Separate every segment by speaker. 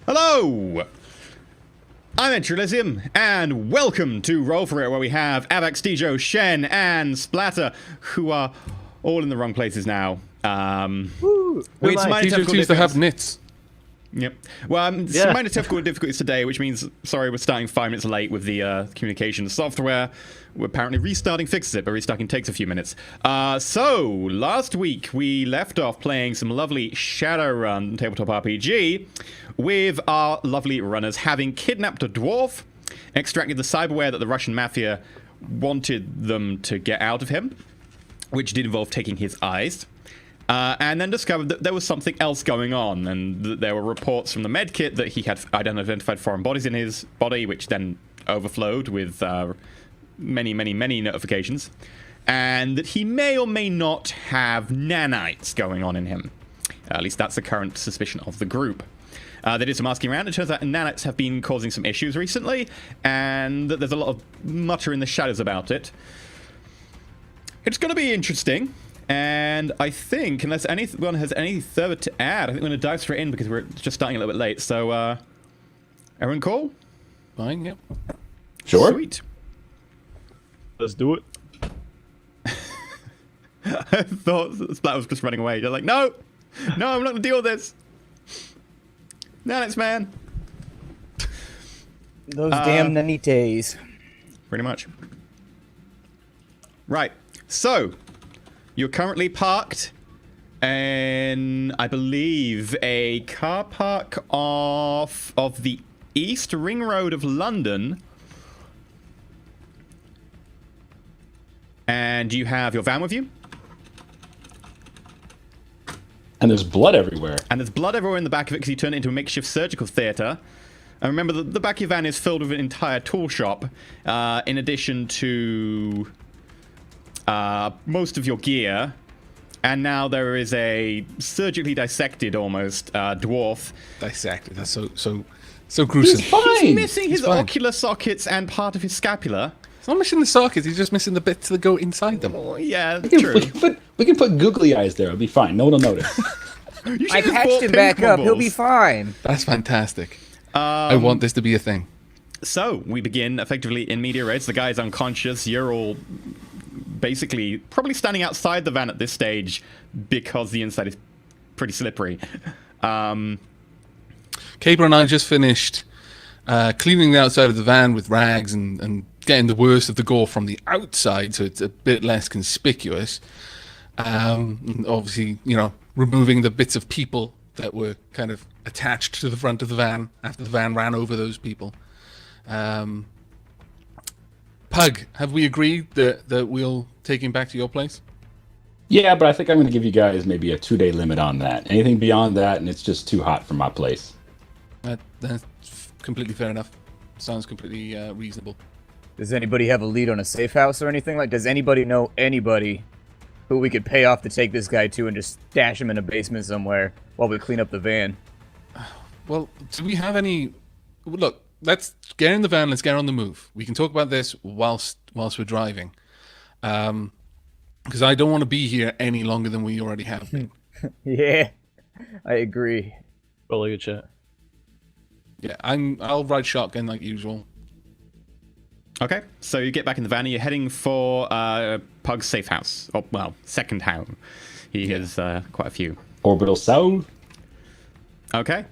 Speaker 1: Hello! I'm Elysium, and welcome to Roll For It, where we have Avax, Dijo, Shen, and Splatter, who are all in the wrong places now.
Speaker 2: Woo!
Speaker 1: We had
Speaker 3: Dijo seems to have nits.
Speaker 1: Yep. Well, some minor technical difficulties today, which means, sorry, we're starting 5 minutes late with the communication software. We're apparently restarting fixes it, but restarting takes a few minutes. So, last week we left off playing some lovely Shadowrun tabletop RPG with our lovely runners having kidnapped a dwarf, extracted the cyberware that the Russian mafia wanted them to get out of him, which did involve taking his eyes. And then discovered that there was something else going on, and that there were reports from the medkit that he had identified foreign bodies in his body, which then overflowed with many notifications, and that he may or may not have nanites going on in him. At least that's the current suspicion of the group. They did some asking around. It turns out nanites have been causing some issues recently, and that there's a lot of mutter in the shadows about it. It's going to be interesting. And I think, unless anyone has any further to add, I think we're going to dive straight in because we're just starting a little bit late. So, everyone cool?
Speaker 3: Fine, yep.
Speaker 2: Sure.
Speaker 1: Sweet.
Speaker 2: Let's do it.
Speaker 1: I thought Splat was just running away. You're like, no, I'm not going to deal with this. Nanites, man.
Speaker 4: Those damn nanites.
Speaker 1: Pretty much. Right. So, you're currently parked in, I believe, a car park off of the East Ring Road of London. And you have your van with you.
Speaker 2: And there's blood everywhere.
Speaker 1: And there's blood everywhere in the back of it because you turned it into a makeshift surgical theatre. And remember, the back of your van is filled with an entire tool shop, in addition to most of your gear. And now there is a surgically dissected, almost, dwarf.
Speaker 3: Dissected. That's so gruesome.
Speaker 2: He's fine.
Speaker 1: He's missing his
Speaker 3: fine.
Speaker 1: ocular sockets and part of his scapula.
Speaker 3: He's not missing the sockets, he's just missing the bits that go inside them.
Speaker 1: Oh, yeah,
Speaker 2: We
Speaker 1: true.
Speaker 2: can put googly eyes there. It'll be fine. No one will notice.
Speaker 1: You
Speaker 4: I
Speaker 1: should just
Speaker 4: patched
Speaker 1: bought
Speaker 4: him
Speaker 1: pink
Speaker 4: back up. He'll be
Speaker 1: bubbles.
Speaker 4: fine.
Speaker 3: That's fantastic. I want this to be a thing.
Speaker 1: So, we begin effectively in media res. The guy's unconscious. You're all basically probably standing outside the van at this stage because the inside is pretty slippery.
Speaker 3: Caper and I just finished cleaning the outside of the van with rags and getting the worst of the gore from the outside, so it's a bit less conspicuous. Obviously, removing the bits of people that were kind of attached to the front of the van after the van ran over those people. Pug, have we agreed that we'll take him back to your place?
Speaker 2: Yeah, but I think I'm going to give you guys maybe a 2-day limit on that. Anything beyond that, and it's just too hot for my place.
Speaker 3: That's completely fair enough. Sounds completely reasonable.
Speaker 4: Does anybody have a lead on a safe house or anything? Like, does anybody know anybody who we could pay off to take this guy to and just stash him in a basement somewhere while we clean up the van?
Speaker 3: Well, do we have any... Look, let's get in the van, let's get on the move. We can talk about this whilst we're driving. Because I don't want to be here any longer than we already have been.
Speaker 4: Yeah, I agree.
Speaker 2: Really good chat.
Speaker 3: Yeah, I'll ride shotgun like usual.
Speaker 1: Okay, so you get back in the van and you're heading for Pug's safe house. Oh, well, second home. He has quite a few.
Speaker 2: Orbital south.
Speaker 1: Okay,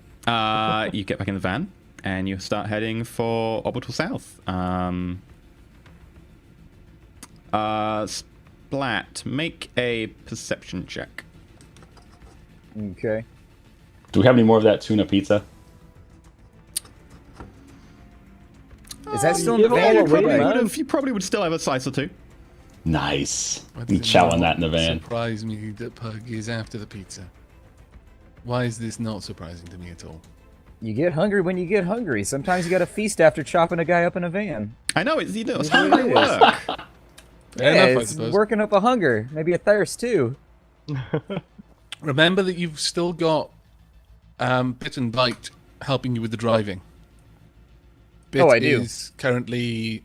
Speaker 1: you get back in the van and you start heading for Orbital South. Splat, make a perception check.
Speaker 4: Okay.
Speaker 2: Do we have any more of that tuna pizza?
Speaker 4: Is that still in the van?
Speaker 1: You probably would still have a slice or two.
Speaker 2: Nice.
Speaker 3: Why
Speaker 2: I'm
Speaker 3: does it
Speaker 2: chowing
Speaker 3: not
Speaker 2: that in the van.
Speaker 3: Surprise me that Pug is after the pizza. Why is this not surprising to me at all?
Speaker 4: You get hungry when you get hungry. Sometimes you gotta feast after chopping a guy up in a van.
Speaker 1: I know, it's
Speaker 4: It
Speaker 1: hungry
Speaker 4: is.
Speaker 1: work.
Speaker 3: Fair
Speaker 4: Yeah,
Speaker 3: enough, I
Speaker 4: it's
Speaker 3: suppose.
Speaker 4: working up a hunger. Maybe a thirst, too.
Speaker 3: Remember that you've still got Bit and Bite helping you with the driving. Bit
Speaker 4: Oh, I do.
Speaker 3: is currently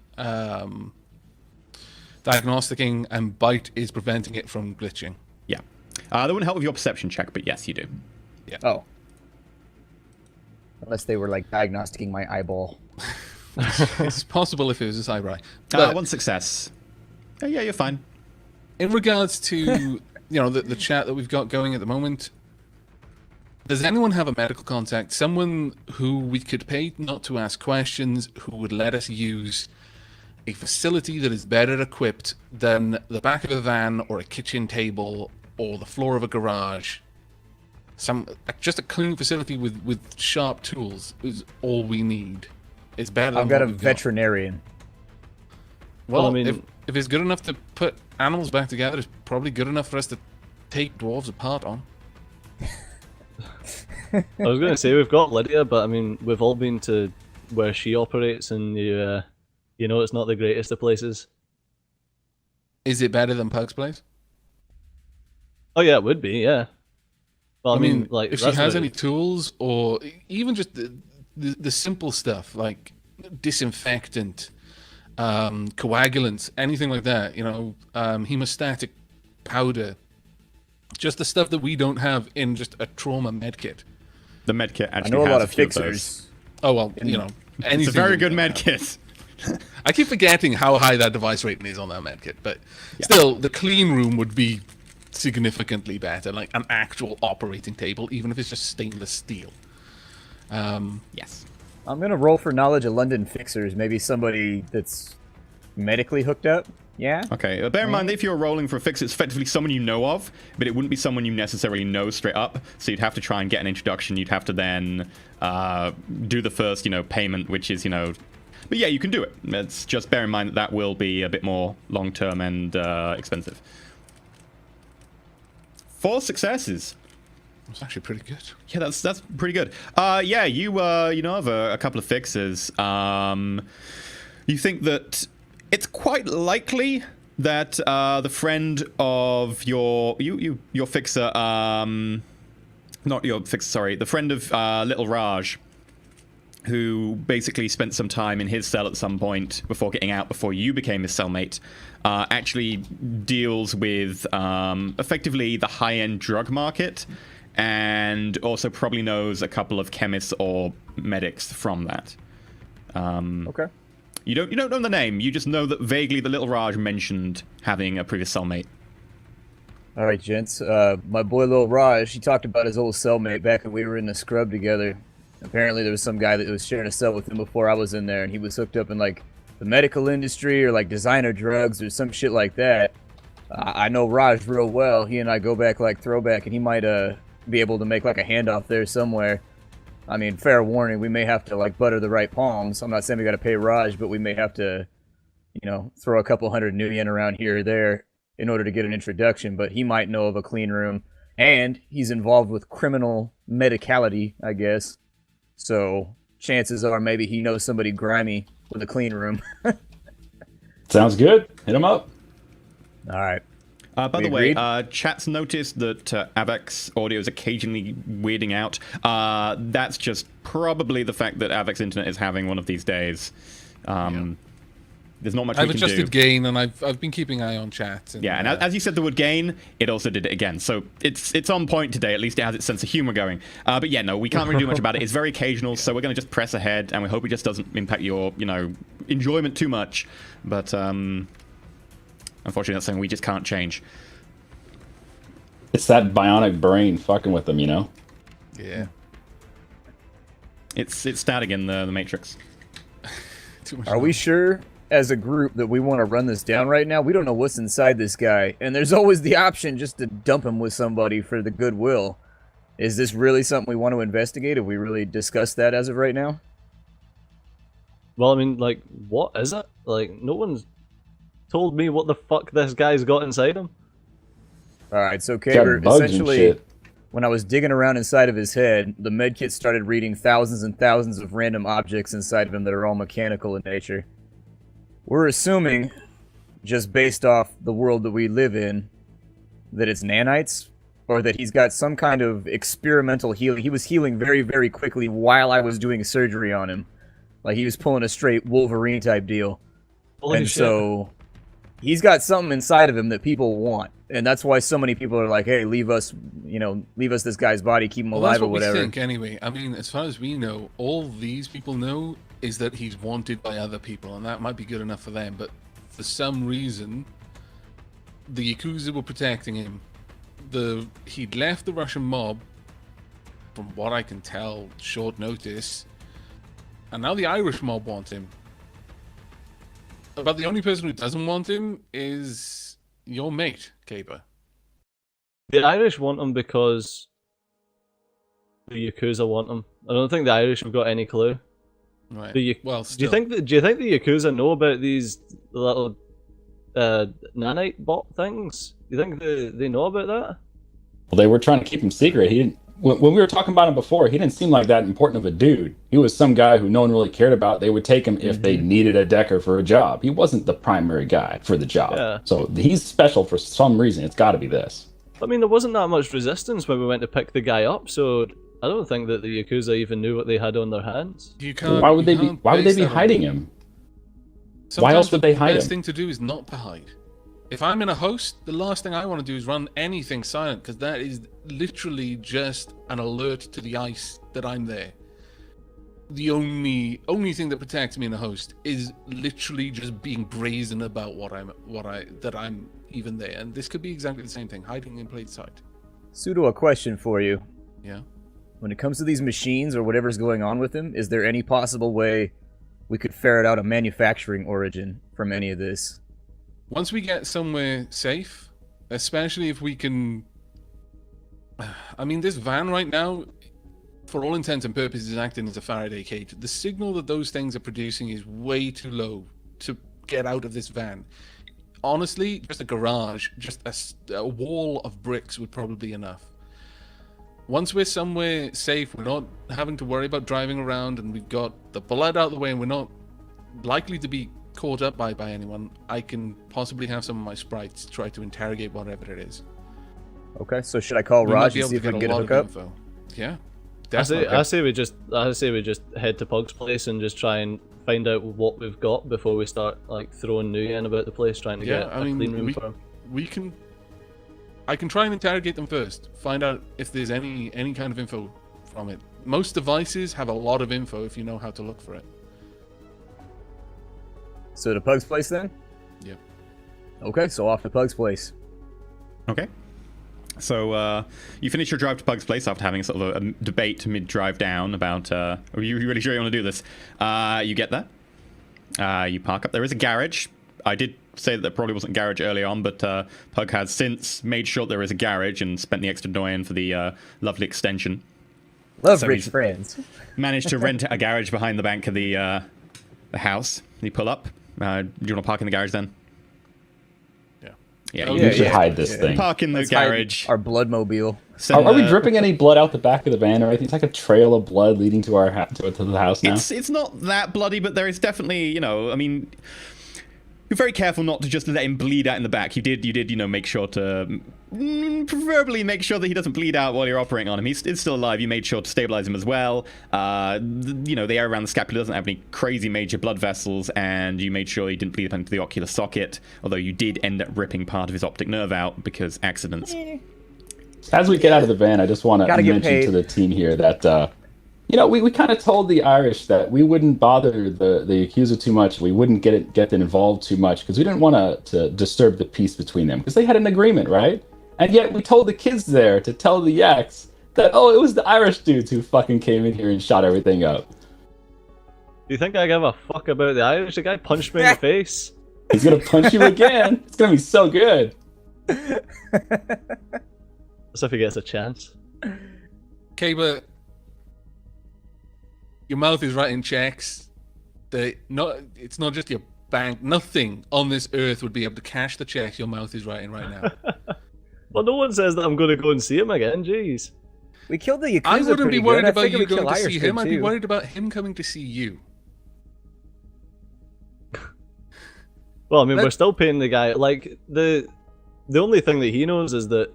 Speaker 3: diagnosticking, and Bite is preventing it from glitching.
Speaker 1: Yeah. That wouldn't help with your perception check, but yes, you do.
Speaker 3: Yeah.
Speaker 4: Oh. Unless they were like diagnosticing my eyeball.
Speaker 3: It's possible if it was a cyber eye.
Speaker 1: One success. Yeah, you're fine.
Speaker 3: In regards to the chat that we've got going at the moment, does anyone have a medical contact? Someone who we could pay not to ask questions, who would let us use a facility that is better equipped than the back of a van or a kitchen table or the floor of a garage? Just a clean facility with sharp tools is all we need. It's better than
Speaker 4: I've got a
Speaker 3: what we've
Speaker 4: veterinarian.
Speaker 3: Well, I mean, if it's good enough to put animals back together, it's probably good enough for us to take dwarves apart on.
Speaker 5: I was going to say we've got Lydia, but I mean, we've all been to where she operates, and you know it's not the greatest of places.
Speaker 3: Is it better than Pug's place?
Speaker 5: Oh yeah, it would be, yeah. Well,
Speaker 3: I mean,
Speaker 5: like
Speaker 3: if she has any tools, or even just the simple stuff like disinfectant, coagulants, anything like that, hemostatic powder, just the stuff that we don't have in just a trauma medkit.
Speaker 1: The medkit actually
Speaker 4: I know a
Speaker 1: has
Speaker 4: lot of
Speaker 1: few
Speaker 4: fixers.
Speaker 3: Oh well,
Speaker 1: It's
Speaker 3: anything
Speaker 1: a very
Speaker 3: that
Speaker 1: good
Speaker 3: we don't
Speaker 1: medkit.
Speaker 3: I keep forgetting how high that device rating is on that medkit, but still, the clean room would be significantly better, like an actual operating table, even if it's just stainless steel.
Speaker 1: Yes.
Speaker 4: I'm gonna roll for knowledge of London fixers. Maybe somebody that's medically hooked up. Yeah.
Speaker 1: Okay. Bear in mind, if you're rolling for a fix, it's effectively someone you know of, but it wouldn't be someone you necessarily know straight up. So you'd have to try and get an introduction. You'd have to then do the first, payment, which is, But yeah, you can do it. It's just bear in mind that will be a bit more long-term and expensive. 4 successes.
Speaker 3: It's actually pretty good.
Speaker 1: Yeah, that's pretty good. Yeah, you have a couple of fixes. You think that it's quite likely that the friend of your fixer, not your fixer, sorry, the friend of Little Raj, who basically spent some time in his cell at some point before getting out, before you became his cellmate, actually deals with effectively the high-end drug market, and also probably knows a couple of chemists or medics from that.
Speaker 4: Okay.
Speaker 1: You don't know the name. You just know that vaguely the Little Raj mentioned having a previous cellmate.
Speaker 4: All right, gents. My boy Lil Raj, he talked about his old cellmate back when we were in the scrub together. Apparently there was some guy that was sharing a cell with him before I was in there, and he was hooked up in like the medical industry or like designer drugs or some shit like that. I know Raj real well. He and I go back like throwback, and he might be able to make like a handoff there somewhere. I mean, fair warning, we may have to like butter the right palms. I'm not saying we got to pay Raj, but we may have to, throw a couple hundred new yen around here or there in order to get an introduction. But he might know of a clean room, and he's involved with criminal medicality, I guess. So chances are maybe he knows somebody grimy with a clean room.
Speaker 2: Sounds good. Hit him up.
Speaker 4: All right.
Speaker 1: By the way, chat's noticed that Avex's audio is occasionally weirding out. That's just probably the fact that Avex's internet is having one of these days. There's not much we
Speaker 3: I've
Speaker 1: can
Speaker 3: adjusted
Speaker 1: do.
Speaker 3: gain, and I've been keeping an eye on chat. And,
Speaker 1: Yeah, and as you said the word gain, it also did it again. So it's on point today. At least it has its sense of humor going. But yeah, no, we can't really do much about it. It's very occasional, so we're going to just press ahead, and we hope it just doesn't impact your, enjoyment too much. But unfortunately, that's something we just can't change.
Speaker 2: It's that bionic brain fucking with them,
Speaker 3: Yeah.
Speaker 1: It's static in the Matrix.
Speaker 3: Too much
Speaker 4: Are we sure as a group that we want to run this down right now? We don't know what's inside this guy, and there's always the option just to dump him with somebody for the goodwill. Is this really something we want to investigate? Have we really discussed that as of right now?
Speaker 5: Well, I mean, like, what is it? Like, no one's told me what the fuck this guy's got inside him.
Speaker 4: All right, so
Speaker 2: Got
Speaker 4: Caber,
Speaker 2: bugs and
Speaker 4: essentially,
Speaker 2: shit.
Speaker 4: when I was digging around inside of his head, the medkit started reading thousands and thousands of random objects inside of him that are all mechanical in nature. We're assuming, just based off the world that we live in, that it's nanites, or that he's got some kind of experimental healing. He was healing very, very quickly while I was doing surgery on him. Like, he was pulling a straight Wolverine type deal.
Speaker 5: Holy
Speaker 4: and
Speaker 5: shit.
Speaker 4: so, he's got something inside of him that people want. And that's why so many people are like, "Hey, leave us this guy's body, keep him
Speaker 3: Well,
Speaker 4: alive
Speaker 3: that's
Speaker 4: or
Speaker 3: what
Speaker 4: whatever."
Speaker 3: we think anyway. I mean, as far as we know, all these people know is that he's wanted by other people, and that might be good enough for them. But for some reason, the Yakuza were protecting him. He'd left the Russian mob, from what I can tell, short notice, and now the Irish mob want him. But the only person who doesn't want him is your mate, Caber.
Speaker 5: The Irish want him because the Yakuza want him. I don't think the Irish have got any clue.
Speaker 3: Right. Well,
Speaker 5: do you think the Yakuza know about these little nanite bot things? Do you think they know about that?
Speaker 2: Well, they were trying to keep him secret. He didn't. When we were talking about him before, he didn't seem like that important of a dude. He was some guy who no one really cared about. They would take him if they needed a decker for a job. He wasn't the primary guy for the job.
Speaker 5: Yeah.
Speaker 2: So he's special for some reason. It's got to be this.
Speaker 5: I mean, there wasn't that much resistance when we went to pick the guy up, so I don't think that the Yakuza even knew what they had on their hands.
Speaker 2: Why would they be hiding him? Why else would they hide him?
Speaker 3: The best thing to do is not to hide. If I'm in a host, the last thing I want to do is run anything silent, because that is literally just an alert to the ice that I'm there. The only thing that protects me in a host is literally just being brazen about that I'm even there. And this could be exactly the same thing, hiding in plain sight.
Speaker 4: Pseudo, a question for you.
Speaker 3: Yeah.
Speaker 4: When it comes to these machines or whatever's going on with them, is there any possible way we could ferret out a manufacturing origin from any of this?
Speaker 3: Once we get somewhere safe, especially if we can... I mean, this van right now, for all intents and purposes, is acting as a Faraday cage. The signal that those things are producing is way too low to get out of this van. Honestly, just a garage, just a wall of bricks would probably be enough. Once we're somewhere safe, we're not having to worry about driving around, and we've got the blood out of the way, and we're not likely to be caught up by anyone, I can possibly have some of my sprites try to interrogate whatever it is.
Speaker 4: Okay, so should I call Raj and see if we can get a hookup?
Speaker 3: Yeah,
Speaker 5: I
Speaker 3: definitely.
Speaker 5: say we just head to Pug's place and just try and find out what we've got before we start like throwing new in about the place, trying to get a clean room for him. I can try and interrogate them first, find out if there's any kind of info from it. Most devices have a lot of info if you know how to look for it.
Speaker 4: So to Pug's place then?
Speaker 3: Yep.
Speaker 4: Okay, so off to Pug's place. Okay.
Speaker 1: So you finish your drive to Pug's place after having sort of a debate mid-drive down about, are you really sure you want to do this? You get there. You park up. There is a garage. I did say that there probably wasn't a garage early on, but Pug has since made sure there is a garage and spent the extra doyen for the lovely extension.
Speaker 4: Love rich friends.
Speaker 1: Managed to rent a garage behind the back of the house. You pull up. Do you want to park in the garage then? Yeah,
Speaker 2: you should hide this thing.
Speaker 1: Park in the garage.
Speaker 4: Our bloodmobile.
Speaker 2: Are we dripping any blood out the back of the van or anything? It's like a trail of blood leading to our to the house now.
Speaker 1: It's not that bloody, but there is definitely, I mean, you're very careful not to just let him bleed out in the back. You did, make sure to, preferably make sure that he doesn't bleed out while you're operating on him. He's still alive. You made sure to stabilize him as well. The area around the scapula doesn't have any crazy major blood vessels, and you made sure he didn't bleed up into the ocular socket, although you did end up ripping part of his optic nerve out because accidents.
Speaker 2: As we get out of the van, I just want to mention to the team here that, we kind of told the Irish that we wouldn't bother the accuser too much. We wouldn't get them involved too much because we didn't want to disturb the peace between them because they had an agreement, right? And yet we told the kids there to tell the yaks that, it was the Irish dudes who fucking came in here and shot everything up.
Speaker 5: Do you think I give a fuck about the Irish? The guy punched me in the face.
Speaker 2: He's gonna punch you again. It's gonna be so good.
Speaker 5: As if he gets a chance.
Speaker 3: Okay, but your mouth is writing checks. It's not just your bank. Nothing on this earth would be able to cash the checks your mouth is writing right now.
Speaker 5: Well, no one says that I'm going to go and see him again. Jeez.
Speaker 4: We killed the Yakuza.
Speaker 3: I wouldn't be worried about you
Speaker 4: going
Speaker 3: to see him. I'd be worried about him coming to see you.
Speaker 5: Well, I mean, we're still paying the guy. Like the only thing that he knows is that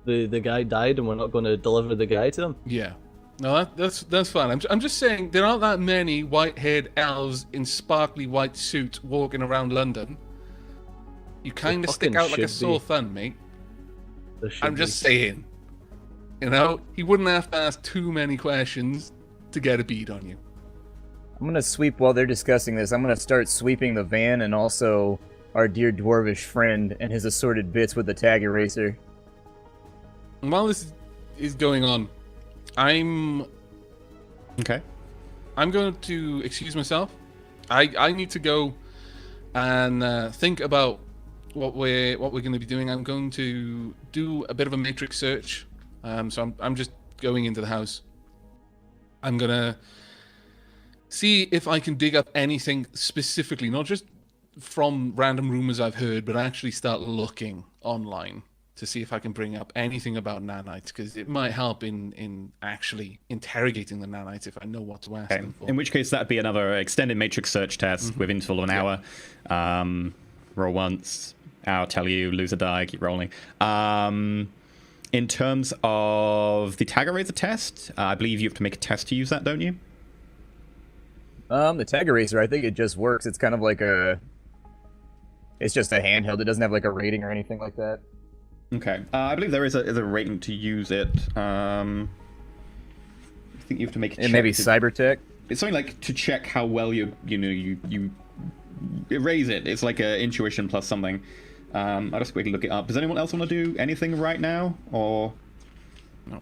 Speaker 5: the guy died, and we're not going to deliver the guy to him.
Speaker 3: Yeah. No, that's fine. I'm just saying there aren't that many white-haired elves in sparkly white suits walking around London. You kind of stick out like a sore thumb, mate. I'm just saying. You know, he wouldn't have to ask too many questions to get a beat on you.
Speaker 4: I'm gonna sweep while they're discussing this. I'm gonna start sweeping the van and also our dear dwarvish friend and his assorted bits with the tag eraser.
Speaker 3: And while this is going on, I'm going to excuse myself. I need to go and think about what we're going to be doing. I'm going to do a bit of a matrix search. So I'm just going into the house. I'm gonna see if I can dig up anything specifically, not just from random rumors I've heard, but actually start looking online to see if I can bring up anything about nanites, because it might help in actually interrogating the nanites if I know what to ask them for.
Speaker 1: In which case, that'd be another extended matrix search test with interval of an hour. Roll once, I'll tell you, lose a die, keep rolling. In terms of the tag eraser test, I believe you have to make a test to use that, don't you?
Speaker 4: The tag eraser, I think it just works. It's kind of like it's just a handheld. It doesn't have like a rating or anything like that.
Speaker 1: Okay. I believe there is a rating to use it. I think you have to make a check.
Speaker 4: And maybe Cybertech?
Speaker 1: It's something like to check how well you erase it. It's like a intuition plus something. I'll just quickly look it up. Does anyone else want to do anything right now, or
Speaker 3: no?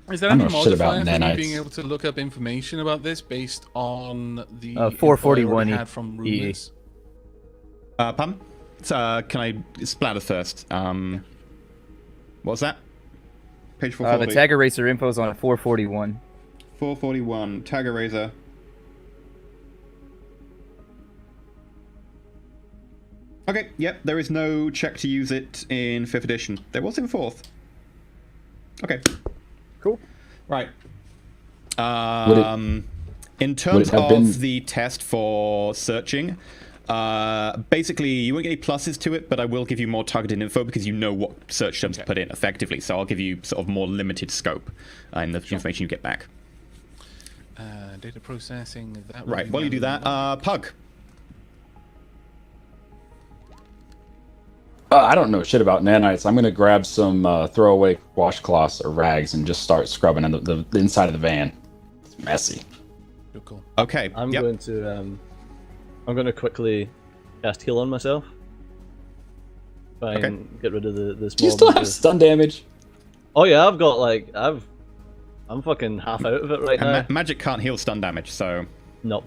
Speaker 3: Is there any modifier for you being able to look up information about this based on the
Speaker 4: 441
Speaker 3: had from rumors?
Speaker 1: Pardon? Can I splatter first? What was that? Page 440.
Speaker 4: The tag eraser info's on 441.
Speaker 1: 441 tag eraser. Okay, yep, there is no check to use it in 5th edition. There was in 4th. Okay.
Speaker 4: Cool.
Speaker 1: Right. In terms of the test for searching, basically you won't get any pluses to it, but I will give you more targeted info because you know what search terms to put in effectively. So I'll give you sort of more limited scope in the information you get back.
Speaker 3: Data processing.
Speaker 1: Right, while you do that, Pug.
Speaker 2: I don't know shit about nanites. I'm gonna grab some throwaway washcloths or rags and just start scrubbing in the inside of the van. It's messy.
Speaker 3: Cool.
Speaker 1: Okay.
Speaker 5: I'm going to quickly cast heal on myself. Try and get rid of the small.
Speaker 2: Do you still have stun damage?
Speaker 5: Oh yeah, I've got I'm fucking half out of it right now.
Speaker 1: Magic can't heal stun damage, so.
Speaker 5: No,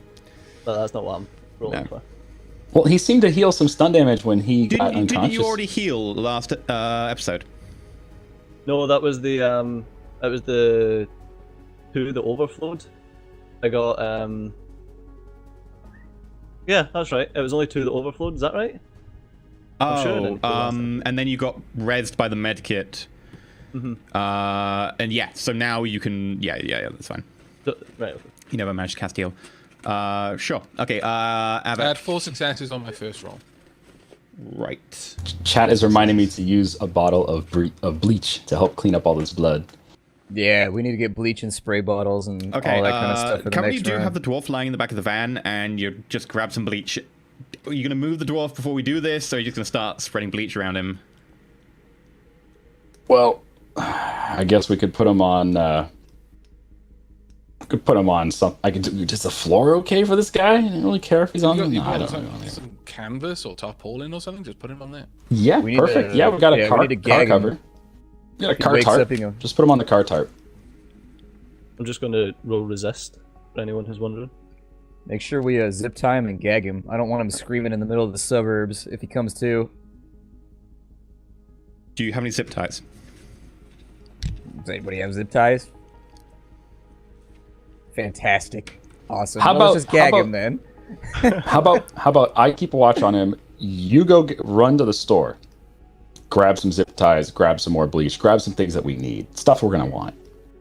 Speaker 5: that's not what I'm rolling for.
Speaker 2: Well, he seemed to heal some stun damage when he got unconscious.
Speaker 1: Didn't you already heal last episode?
Speaker 5: No, that was the 2 that overflowed. I got yeah, that's right. It was only 2 that overflowed. Is that right?
Speaker 1: Oh, and then you got rezzed by the medkit. And yeah, so now you can. Yeah, that's fine.
Speaker 5: Right. Okay.
Speaker 1: You never managed to cast heal. Sure. Okay.
Speaker 3: I had 4 successes on my first roll.
Speaker 1: Right.
Speaker 2: Chat is reminding me to use a bottle of bleach to help clean up all this blood.
Speaker 4: Yeah, we need to get bleach and spray bottles and all that kind of stuff for the
Speaker 1: currently
Speaker 4: next
Speaker 1: you do
Speaker 4: round.
Speaker 1: have the dwarf lying in the back of the van, and you just grab some bleach. Are you going to move the dwarf before we do this, or are you just going to start spreading bleach around him?
Speaker 2: Well, I guess we could put him on... some. I could do just a floor okay for this guy. I don't really care if he's on.
Speaker 3: Some canvas or tarpaulin or something. Just put him on there.
Speaker 2: Yeah, perfect. Yeah, we've got a car cover. We got a car tarp. Just put him on the car tarp.
Speaker 5: I'm just going to roll resist for anyone who's wondering.
Speaker 4: Make sure we zip tie him and gag him. I don't want him screaming in the middle of the suburbs if he comes to.
Speaker 1: Do you have any zip ties?
Speaker 4: Does anybody have zip ties? Fantastic. Awesome.
Speaker 2: Let's
Speaker 4: just gag him then.
Speaker 2: How about I keep a watch on him, you go run to the store, grab some zip ties, grab some more bleach, grab some things that we need, stuff we're gonna want.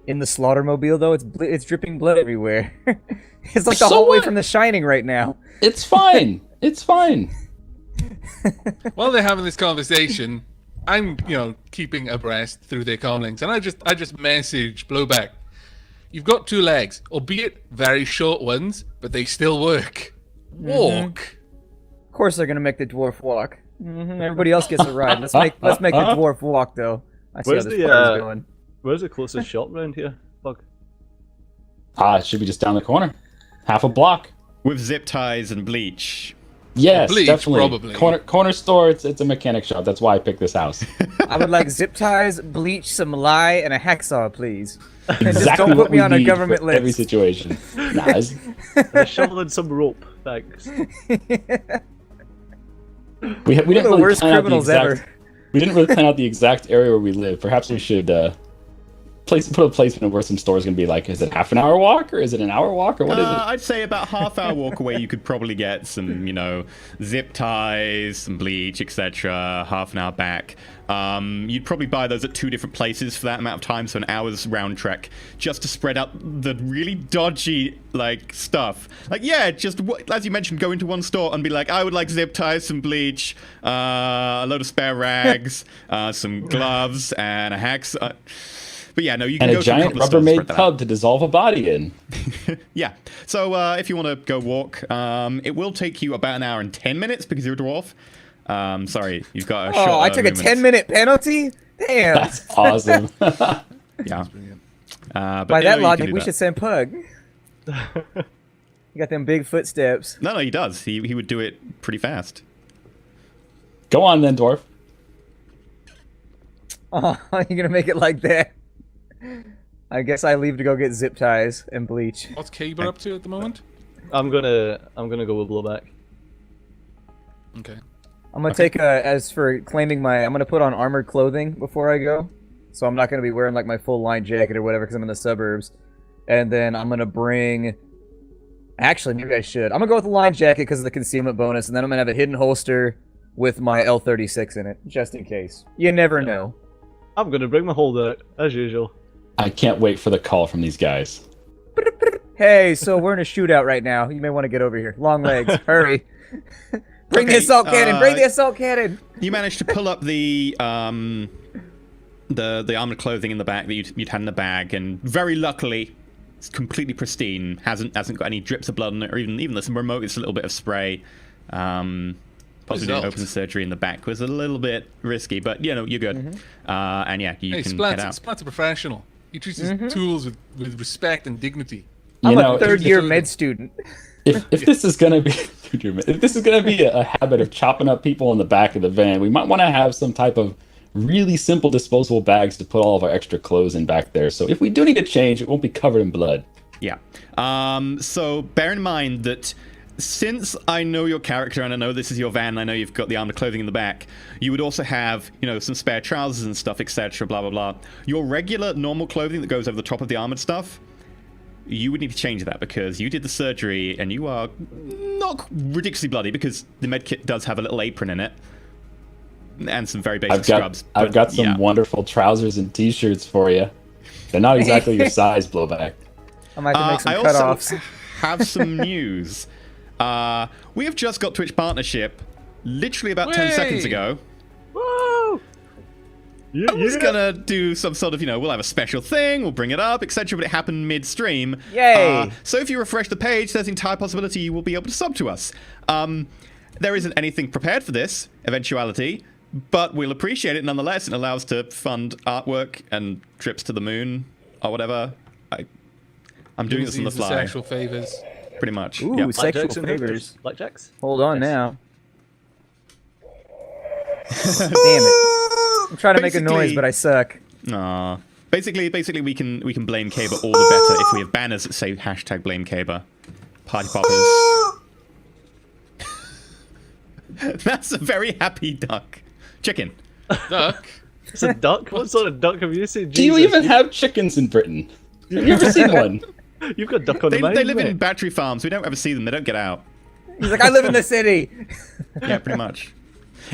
Speaker 4: In the slaughtermobile though, it's dripping blood everywhere. It's like the whole way from The Shining right now.
Speaker 2: It's fine. It's fine.
Speaker 3: While they're having this conversation, I'm keeping abreast through their comlinks, and I just message Blowback. You've got 2 legs, albeit very short ones, but they still work. Walk.
Speaker 4: Of course they're gonna make the dwarf walk. Everybody else gets a ride. Let's make the dwarf walk though. I see how this party's going.
Speaker 5: Where's the closest shop round here, Bug?
Speaker 2: It should be just down the corner. Half a block.
Speaker 1: With zip ties and bleach.
Speaker 2: Yes,
Speaker 3: bleach,
Speaker 2: definitely.
Speaker 3: probably.
Speaker 2: Corner store, it's a mechanic shop. That's why I picked this house.
Speaker 4: I would like zip ties, bleach, some lye, and a hacksaw, please.
Speaker 2: Exactly.
Speaker 4: And just don't put me on a government
Speaker 2: for
Speaker 4: list.
Speaker 2: every situation. Nah,
Speaker 5: And shovel in some rope, thanks.
Speaker 2: we didn't
Speaker 4: the
Speaker 2: really
Speaker 4: worst
Speaker 2: plan out the
Speaker 4: criminals
Speaker 2: exact,
Speaker 4: ever.
Speaker 2: We didn't really plan out the exact area where we live. Perhaps we should put a placement of where some stores going to be. Like, is it half an hour walk or is it an hour walk or what is it?
Speaker 1: I'd say about half-hour walk away. You could probably get some, zip ties, some bleach, etc. Half an hour back. You'd probably buy those at 2 different places for that amount of time, so an hour's round trek, just to spread out the really dodgy stuff. Just as you mentioned, go into one store and be like, I would like zip ties, some bleach, a load of spare rags, some gloves, and a hacksaw. But yeah, no, you can go
Speaker 2: and a giant Rubbermaid tub to dissolve a body in.
Speaker 1: Yeah. So if you want to go walk, it will take you about an hour and 10 minutes because you're a dwarf. Sorry, you've got a short.
Speaker 4: Oh, I took a 10-minute penalty? Damn.
Speaker 2: That's awesome.
Speaker 1: Yeah. But
Speaker 4: by that logic, we should send Pug. You got them big footsteps.
Speaker 1: No, he does. He would do it pretty fast.
Speaker 2: Go on then, Dwarf.
Speaker 4: Oh, you're going to make it like that? I guess I leave to go get zip ties and bleach.
Speaker 3: What's Caber up to at the moment?
Speaker 5: I'm gonna go with blowback.
Speaker 3: Okay.
Speaker 4: I'm gonna take as for claiming I'm gonna put on armored clothing before I go, so I'm not gonna be wearing like my full line jacket or whatever because I'm in the suburbs. And then I'm gonna bring. Actually, maybe I should. I'm gonna go with the line jacket because of the concealment bonus, and then I'm gonna have a hidden holster with my L36 in it, just in case. You never know.
Speaker 5: I'm gonna bring my holder as usual.
Speaker 2: I can't wait for the call from these guys.
Speaker 4: Hey, so we're in a shootout right now. You may want to get over here. Long legs, hurry. Bring the assault cannon! Bring the assault cannon!
Speaker 1: You managed to pull up the armored clothing in the back that you'd had in the bag, and very luckily, it's completely pristine. Hasn't got any drips of blood on it, or even the remote. It's a little bit of spray. Possibly doing open surgery in the back was a little bit risky, but you're good. And yeah, you can head out.
Speaker 3: Splat's a professional. He treats his tools with respect and dignity.
Speaker 4: I'm a third-year med student.
Speaker 2: If this is gonna be a habit of chopping up people in the back of the van, we might want to have some type of really simple disposable bags to put all of our extra clothes in back there. So if we do need to change, it won't be covered in blood.
Speaker 1: Yeah. So bear in mind that since I know your character and I know this is your van and I know you've got the armored clothing in the back, you would also have, some spare trousers and stuff, etc., blah, blah, blah. Your regular, normal clothing that goes over the top of the armored stuff, you would need to change that because you did the surgery and you are not ridiculously bloody because the medkit does have a little apron in it and some very basic scrubs.
Speaker 2: I've got some wonderful trousers and t-shirts for you. They're not exactly your size, Blowback.
Speaker 4: I might have to make some
Speaker 1: I
Speaker 4: cutoffs.
Speaker 1: also have some news. We have just got Twitch partnership literally about 10 seconds ago.
Speaker 5: Woo!
Speaker 1: I was gonna do some sort of, we'll have a special thing, we'll bring it up, etc., but it happened mid-stream.
Speaker 4: Yay!
Speaker 1: So if you refresh the page, there's an entire possibility you will be able to sub to us. There isn't anything prepared for this eventuality, but we'll appreciate it nonetheless. It allows to fund artwork and trips to the moon or whatever. I'm doing this on the fly.
Speaker 3: Sexual favors.
Speaker 1: Pretty much.
Speaker 4: Ooh,
Speaker 1: Yep.
Speaker 4: sexual favors.
Speaker 5: Blackjacks?
Speaker 4: Hold on now. Damn it. I'm trying to make a noise, but I suck.
Speaker 1: Aw. Basically, we can blame Caber all the better if we have banners that say #blame Caber. Party poppers. That's a very happy duck. Chicken.
Speaker 3: Duck?
Speaker 5: It's a duck? What sort of duck have you seen?
Speaker 2: Do you even have chickens in Britain? Have you ever seen one?
Speaker 5: You've got duck on the mind.
Speaker 1: They live in battery farms. We don't ever see them. They don't get out.
Speaker 4: He's like, I live in the city.
Speaker 1: Yeah, pretty much.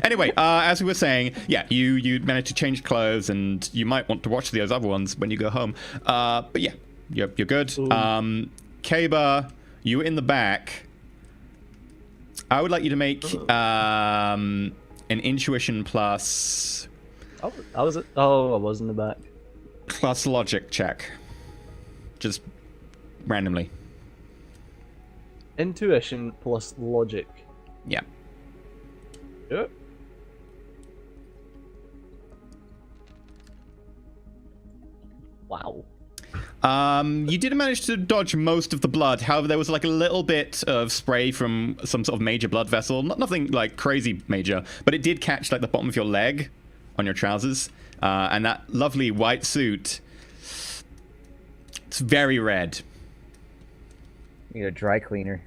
Speaker 1: Anyway, as we were saying, yeah, you managed to change clothes, and you might want to watch those other ones when you go home. But yeah, you're good. Caber, you were in the back. I would like you to make an intuition plus.
Speaker 5: Oh, I was in the back.
Speaker 1: Plus logic check. Just randomly.
Speaker 5: Intuition plus logic.
Speaker 1: Yeah.
Speaker 5: Yep. Wow.
Speaker 1: You did manage to dodge most of the blood. However, there was like a little bit of spray from some sort of major blood vessel. Nothing like crazy major, but it did catch like the bottom of your leg on your trousers. And that lovely white suit, it's very red.
Speaker 4: Need a dry cleaner.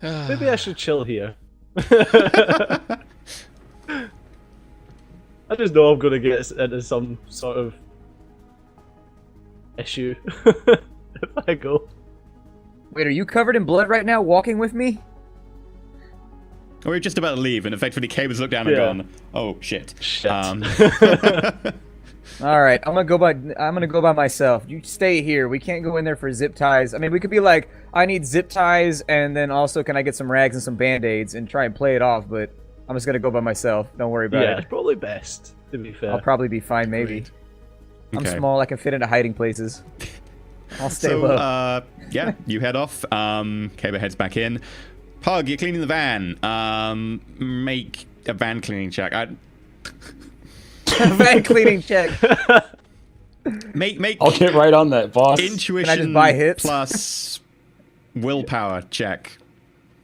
Speaker 5: Maybe I should chill here. I just know I'm going to get into some sort of issue if I go.
Speaker 4: Wait, are you covered in blood right now, walking with me?
Speaker 1: We were just about to leave, and effectively Kay was looked down and gone, "Oh shit!"
Speaker 5: Shit.
Speaker 4: All right, I'm gonna go by myself. You stay here. We can't go in there for zip ties. I mean, we could be like, I need zip ties, and then also can I get some rags and some band-aids and try and play it off. But I'm just gonna go by myself. Don't worry about it.
Speaker 5: Yeah, it's probably best, to be fair.
Speaker 4: I'll probably be fine, maybe. I'm small. I can fit into hiding places. I'll stay low.
Speaker 1: Yeah, you head off. Kaba heads back in. Pug, you're cleaning the van. Make a van cleaning check.
Speaker 4: Van cleaning check.
Speaker 1: Make.
Speaker 2: I'll get right on that, boss.
Speaker 1: Intuition
Speaker 4: Can I just buy hits?
Speaker 1: plus willpower check.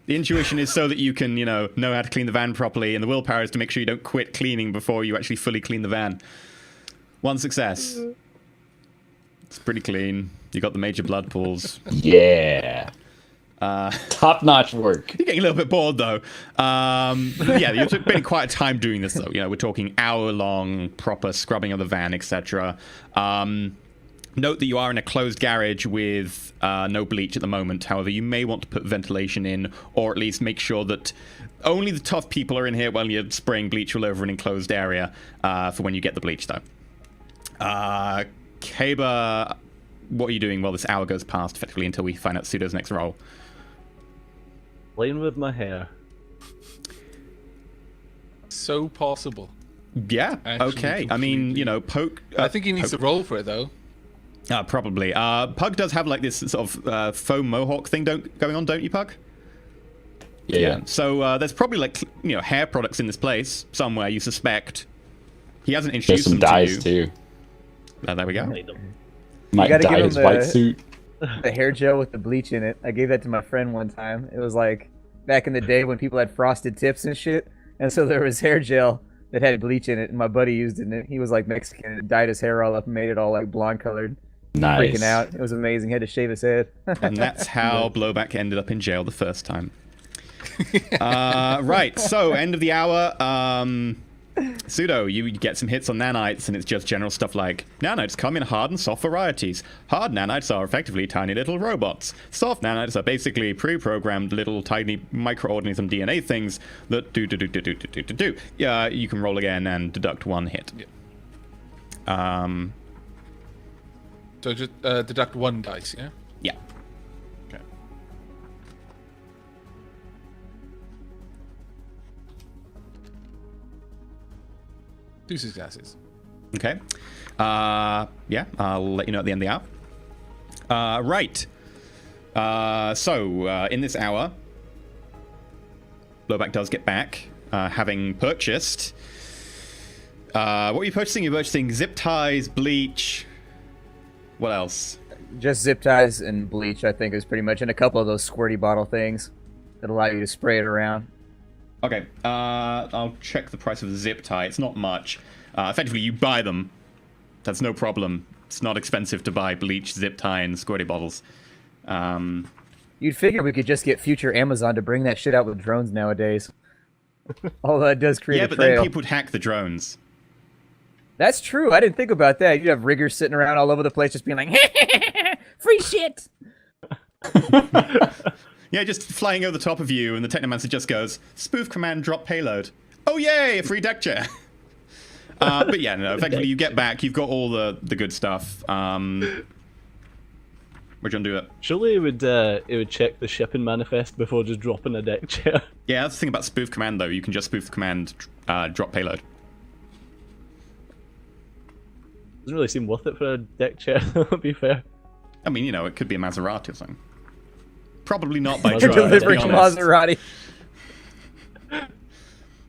Speaker 1: The intuition is so that you can, know how to clean the van properly, and the willpower is to make sure you don't quit cleaning before you actually fully clean the van. One success. It's pretty clean. You got the major blood pools.
Speaker 2: Yeah. Top-notch work.
Speaker 1: You're getting a little bit bored, though. Yeah, you're spending quite a time doing this, though. We're talking hour-long proper scrubbing of the van, etc. Note that you are in a closed garage with no bleach at the moment. However, you may want to put ventilation in, or at least make sure that only the tough people are in here while you're spraying bleach all over an enclosed area for when you get the bleach, though. Kaba, what are you doing while this hour goes past, effectively, until we find out Pseudo's next role?
Speaker 5: Playing with my hair.
Speaker 3: So possible.
Speaker 1: Yeah, okay. I mean, Poke...
Speaker 3: I think he needs to roll for it, though.
Speaker 1: Probably. Pug does have, like, this sort of faux mohawk thing going on, don't you, Pug?
Speaker 2: Yeah.
Speaker 1: So there's probably, like, hair products in this place somewhere, you suspect. He hasn't introduced
Speaker 2: some
Speaker 1: them
Speaker 2: dyes,
Speaker 1: to you.
Speaker 2: too.
Speaker 1: There we go.
Speaker 2: Might dye his white suit.
Speaker 4: The hair gel with the bleach in it. I gave that to my friend one time. It was like back in the day when people had frosted tips and shit. And so there was hair gel that had bleach in it, and my buddy used it. And he was like Mexican and dyed his hair all up and made it all like blonde colored.
Speaker 2: Nice.
Speaker 4: Freaking out. It was amazing. He had to shave his head.
Speaker 1: And that's how Blowback ended up in jail the first time. Right, so end of the hour. Pseudo, you get some hits on nanites, and it's just general stuff like, nanites come in hard and soft varieties. Hard nanites are effectively tiny little robots. Soft nanites are basically pre-programmed little tiny microorganism DNA things that do. Yeah, you can roll again and deduct one hit.
Speaker 3: Yeah. So just deduct one dice, yeah?
Speaker 1: Yeah.
Speaker 3: Okay. Two successes.
Speaker 1: Okay. Yeah, I'll let you know at the end of the hour. Right. So, in this hour, Blowback does get back, having purchased... what were you purchasing? You're purchasing zip ties, bleach... What else?
Speaker 4: Just zip ties and bleach, I think, is pretty much, and a couple of those squirty bottle things that allow you to spray it around.
Speaker 1: Okay, I'll check the price of the zip tie. It's not much. Effectively, you buy them. That's no problem. It's not expensive to buy bleach, zip tie, and squirty bottles.
Speaker 4: You'd figure we could just get future Amazon to bring that shit out with drones nowadays. Although it does create a trail.
Speaker 1: Yeah, but then people would hack the drones.
Speaker 4: That's true. I didn't think about that. You'd have riggers sitting around all over the place just being like, free shit!
Speaker 1: Yeah, just flying over the top of you, and the Technomancer just goes, spoof command, drop payload. Oh, yay, a free deck chair. But yeah, no, effectively, you get back, you've got all the good stuff. Where'd you want to do it?
Speaker 5: Surely it would check the shipping manifest before just dropping a deck chair.
Speaker 1: Yeah, that's the thing about spoof command, though. You can just spoof the command, drop payload.
Speaker 5: Doesn't really seem worth it for a deck chair, to be fair.
Speaker 1: I mean, it could be a Maserati or something. Probably not by
Speaker 4: You're
Speaker 1: drone,
Speaker 4: delivering
Speaker 1: to be honest.
Speaker 4: Maserati.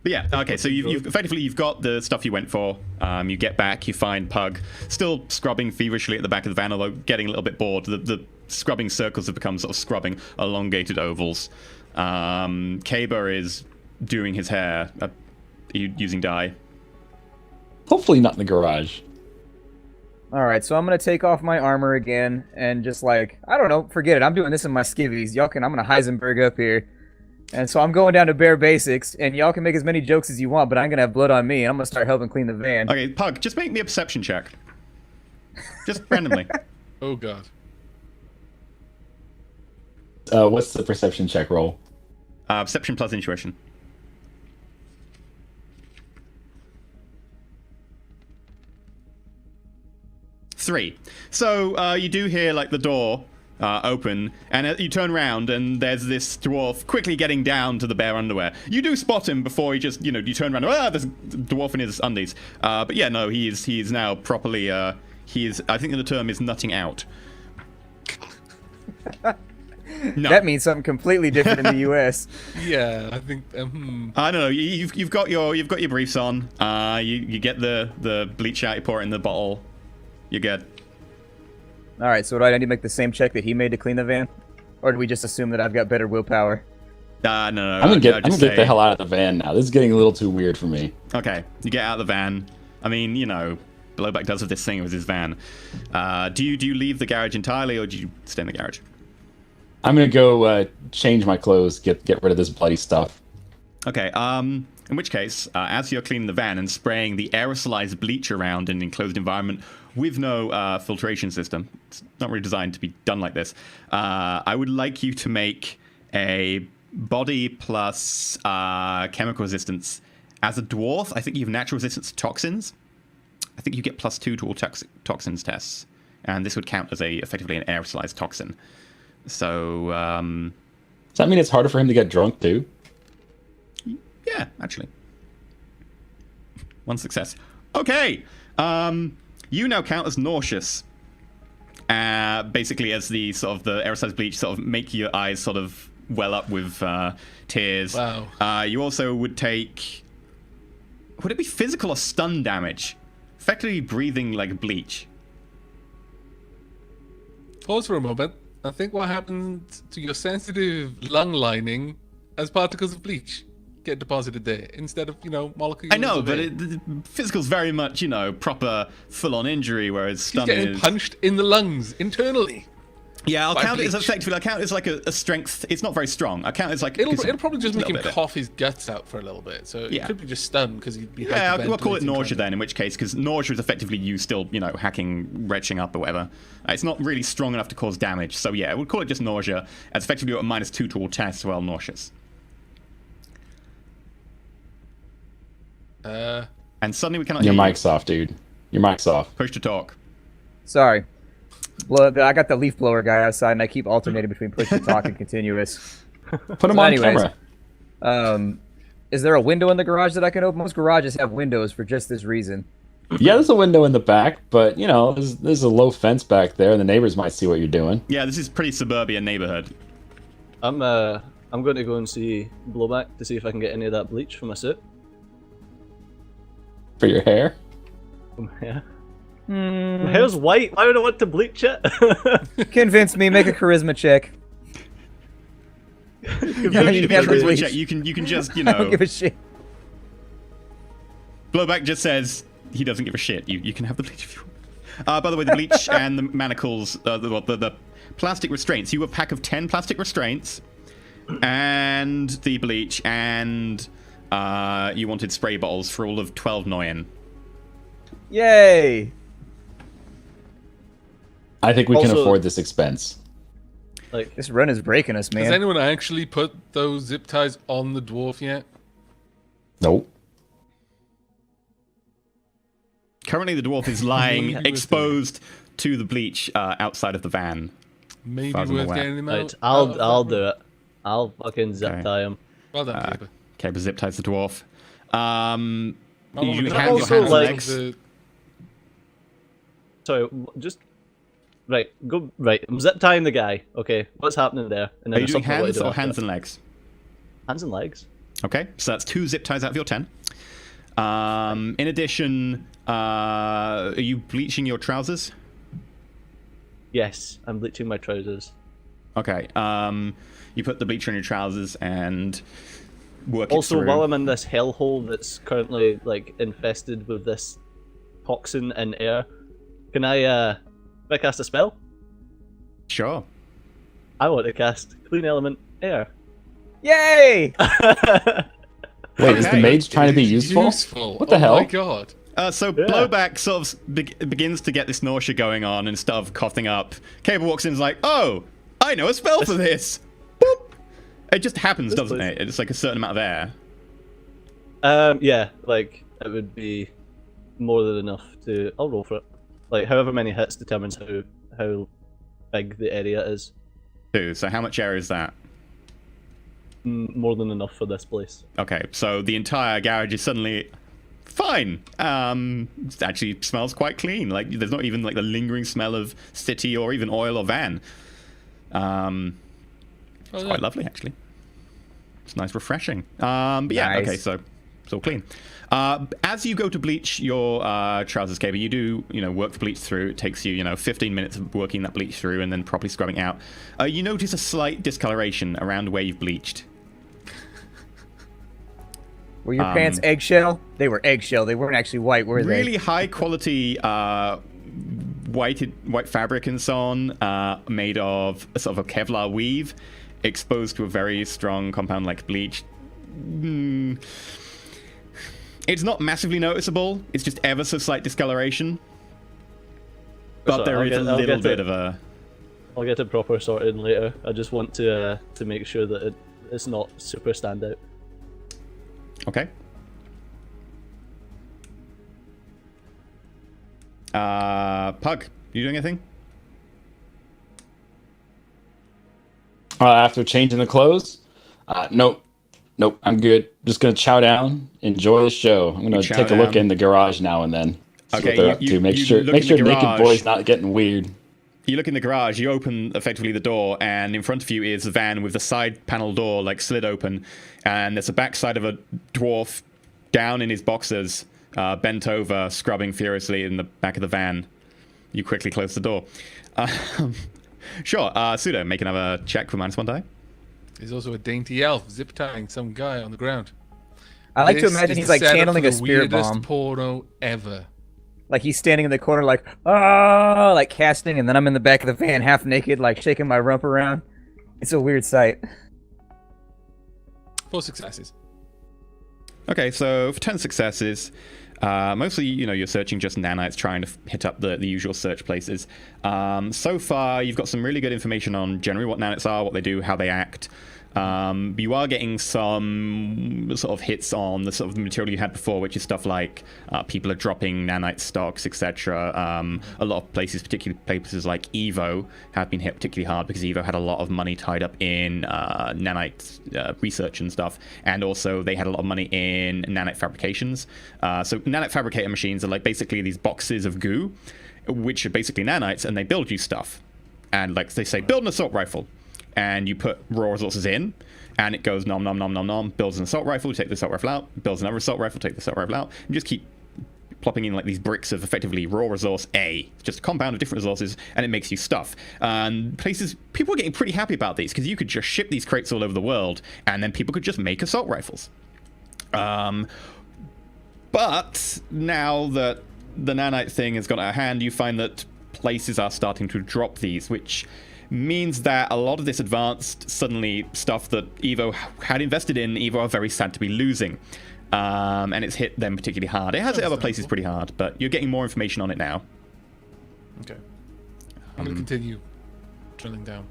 Speaker 1: But yeah, okay, so you've effectively you've got the stuff you went for. You get back, you find Pug still scrubbing feverishly at the back of the van, although getting a little bit bored. The scrubbing circles have become sort of scrubbing elongated ovals. Kaber is doing his hair using dye.
Speaker 2: Hopefully not in the garage.
Speaker 4: Alright, so I'm gonna take off my armor again and just like, I don't know, forget it. I'm doing this in my skivvies. I'm gonna Heisenberg up here. And so I'm going down to bare basics, and y'all can make as many jokes as you want, but I'm gonna have blood on me, and I'm gonna start helping clean the van.
Speaker 1: Okay, Pug, just make me a perception check. Just randomly.
Speaker 3: Oh god.
Speaker 2: What's the perception check roll?
Speaker 1: Perception plus intuition. Three. So you do hear like the door open, and you turn around, and there's this dwarf quickly getting down to the bare underwear. You do spot him before he just, you turn around. There's a dwarf in his undies. But yeah, no, he's now properly. I think the term is nutting out. No.
Speaker 4: That means something completely different in the U.S.
Speaker 3: Yeah, I think.
Speaker 1: I don't know. You've got your briefs on. You get the bleach out. You pour it in the bottle. You're good.
Speaker 4: All right. So do I need to make the same check that he made to clean the van, or do we just assume that I've got better willpower?
Speaker 1: No.
Speaker 2: I'm gonna get the hell out of the van now. This is getting a little too weird for me.
Speaker 1: Okay, you get out of the van. I mean, Blowback does with this thing with his van. Do you leave the garage entirely, or do you stay in the garage?
Speaker 2: I'm gonna go change my clothes, get rid of this bloody stuff.
Speaker 1: Okay. In which case, as you're cleaning the van and spraying the aerosolized bleach around in an enclosed environment with no filtration system, it's not really designed to be done like this. I would like you to make a body plus chemical resistance. As a dwarf, I think you have natural resistance to toxins. I think you get +2 to all toxins tests, and this would count as effectively an aerosolized toxin. So,
Speaker 2: does that mean it's harder for him to get drunk too?
Speaker 1: Yeah, actually. One success. Okay. You now count as nauseous. Basically, as the sort of the aerosolized bleach sort of make your eyes sort of well up with tears.
Speaker 3: Wow.
Speaker 1: You also would take. Would it be physical or stun damage? Effectively breathing like bleach.
Speaker 3: Pause for a moment. I think what happened to your sensitive lung lining as particles of bleach get deposited there instead of, molecules.
Speaker 1: I know, but the physical's very much, proper full-on injury, whereas stun
Speaker 3: is getting punched in the lungs internally.
Speaker 1: Yeah, I'll count it as effectively. I'll count it as like a strength. It's not very strong. I'll count it as like
Speaker 3: it'll probably just make him cough his guts out for a little bit. So it could be just stun because he'd be.
Speaker 1: Yeah, we'll call it nausea then. In which case, because nausea is effectively you still, hacking, retching up or whatever. It's not really strong enough to cause damage. So yeah, we'll call it just nausea. As effectively a -2 to all tests while nauseous. And suddenly we cannot.
Speaker 2: Your mic's off, dude. Your mic's off.
Speaker 1: Push to talk.
Speaker 4: Sorry. I got the leaf blower guy outside, and I keep alternating between push to talk and continuous.
Speaker 2: Put him on camera.
Speaker 4: Is there a window in the garage that I can open? Most garages have windows for just this reason.
Speaker 2: Yeah, there's a window in the back, but there's a low fence back there, and the neighbors might see what you're doing.
Speaker 1: Yeah, this is pretty suburban neighborhood.
Speaker 5: I'm going to go and see Blowback to see if I can get any of that bleach for my suit.
Speaker 2: For your hair?
Speaker 5: Yeah. My hair's white. Why would I want to bleach it?
Speaker 4: Convince me. Make a charisma check.
Speaker 1: You don't need to make a charisma check. You can just,
Speaker 4: I don't give a shit.
Speaker 1: Blowback just says he doesn't give a shit. You can have the bleach if you want. By the way, the bleach and the manacles, the plastic restraints. You have a pack of 10 plastic restraints, and the bleach, and you wanted spray bottles for all of 12 Noyen.
Speaker 4: Yay!
Speaker 2: I think we can afford this expense.
Speaker 4: Like, this run is breaking us, man.
Speaker 3: Has anyone actually put those zip ties on the dwarf yet?
Speaker 2: Nope.
Speaker 1: Currently, the dwarf is lying exposed to the bleach outside of the van.
Speaker 3: Maybe worth getting him out.
Speaker 5: Right, I'll do it. I'll fucking zip tie him.
Speaker 3: Well done, Caper.
Speaker 1: Caper zip ties the dwarf.
Speaker 5: You have your hands and legs. Sorry, just right. Go right. I'm zip tying the guy. Okay, what's happening there? And
Speaker 1: then are you doing hands or hands and legs?
Speaker 5: Hands and legs.
Speaker 1: Okay, so that's 2 zip ties out of your 10. In addition, are you bleaching your trousers?
Speaker 5: Yes, I'm bleaching my trousers.
Speaker 1: Okay, you put the bleach on your trousers and work it
Speaker 5: Also,
Speaker 1: through.
Speaker 5: while I'm in this hellhole that's currently like infested with this toxin and air, can I cast a spell?
Speaker 1: Sure.
Speaker 5: I want to cast Clean Element Air.
Speaker 4: Yay!
Speaker 2: Wait, is the mage trying to be useful? What the hell?
Speaker 3: Oh my god.
Speaker 1: So Blowback sort of begins to get this nausea going on and stuff, coughing up. Cable walks in and is like, oh, I know a spell for this. Boop. It just happens, doesn't it? It's like a certain amount of air.
Speaker 5: Yeah, like, it would be more than enough to... I'll roll for it. Like, however many hits determines how big the area is.
Speaker 1: 2, so how much air is that?
Speaker 5: More than enough for this place.
Speaker 1: Okay, so the entire garage is suddenly fine. It actually smells quite clean. Like, there's not even like the lingering smell of city or even oil or van. It's quite lovely, actually. It's nice, refreshing. But yeah,
Speaker 4: Nice.
Speaker 1: okay, so it's all clean. As you go to bleach your trousers, Caber, you do, work the bleach through. It takes you, 15 minutes of working that bleach through and then properly scrubbing out. You notice a slight discoloration around where you've bleached.
Speaker 4: Were your pants eggshell? They were eggshell. They weren't actually white, were they?
Speaker 1: Really high quality white fabric and so on, made of a sort of a Kevlar weave, exposed to a very strong compound like bleach. It's not massively noticeable. It's just ever so slight discoloration. But there is a little bit of a...
Speaker 5: I'll get it proper sorted later. I just want to make sure that it's not super standout.
Speaker 1: Okay. Pug, you doing anything?
Speaker 2: After changing the clothes? Nope, I'm good. Just gonna chow down, enjoy the show. I'm gonna take a look in the garage now and then. See what they're up to. Make sure Naked Boy's not getting weird.
Speaker 1: You look in the garage, you open effectively the door, and in front of you is the van with the side panel door like slid open, and there's the backside of a dwarf down in his boxers, bent over, scrubbing furiously in the back of the van. You quickly close the door. Sure, Pseudo, make another check for -1 die.
Speaker 3: There's also a dainty elf zip-tying some guy on the ground.
Speaker 4: I like to imagine he's like channeling a spirit bomb.
Speaker 3: Weirdest porno ever.
Speaker 4: Like he's standing in the corner like, ah, like casting, and then I'm in the back of the van half naked, like shaking my rump around. It's a weird sight.
Speaker 3: 4 successes.
Speaker 1: Okay, so for 10 successes, mostly, you're searching just nanites, trying to hit up the usual search places. So far, you've got some really good information on generally what nanites are, what they do, how they act. You are getting some sort of hits on the sort of material you had before, which is stuff like people are dropping nanite stocks, etc. A lot of places, particularly places like Evo, have been hit particularly hard because Evo had a lot of money tied up in nanite research and stuff, and also they had a lot of money in nanite fabrications. So nanite fabricator machines are like basically these boxes of goo, which are basically nanites, and they build you stuff. And like they say, build an assault rifle. And you put raw resources in, and it goes nom nom nom nom nom, builds an assault rifle, take the assault rifle out, builds another assault rifle, take the assault rifle out, and just keep plopping in like these bricks of effectively raw resource A. It's just a compound of different resources, and it makes you stuff. And people are getting pretty happy about these, because you could just ship these crates all over the world, and then people could just make assault rifles. But now that the nanite thing has got out of hand, you find that places are starting to drop these, which means that a lot of this advanced, suddenly, stuff that Evo had invested in, Evo are very sad to be losing. And it's hit them particularly hard. It has hit other places pretty hard, but you're getting more information on it now.
Speaker 3: Okay. I'm going to continue drilling down.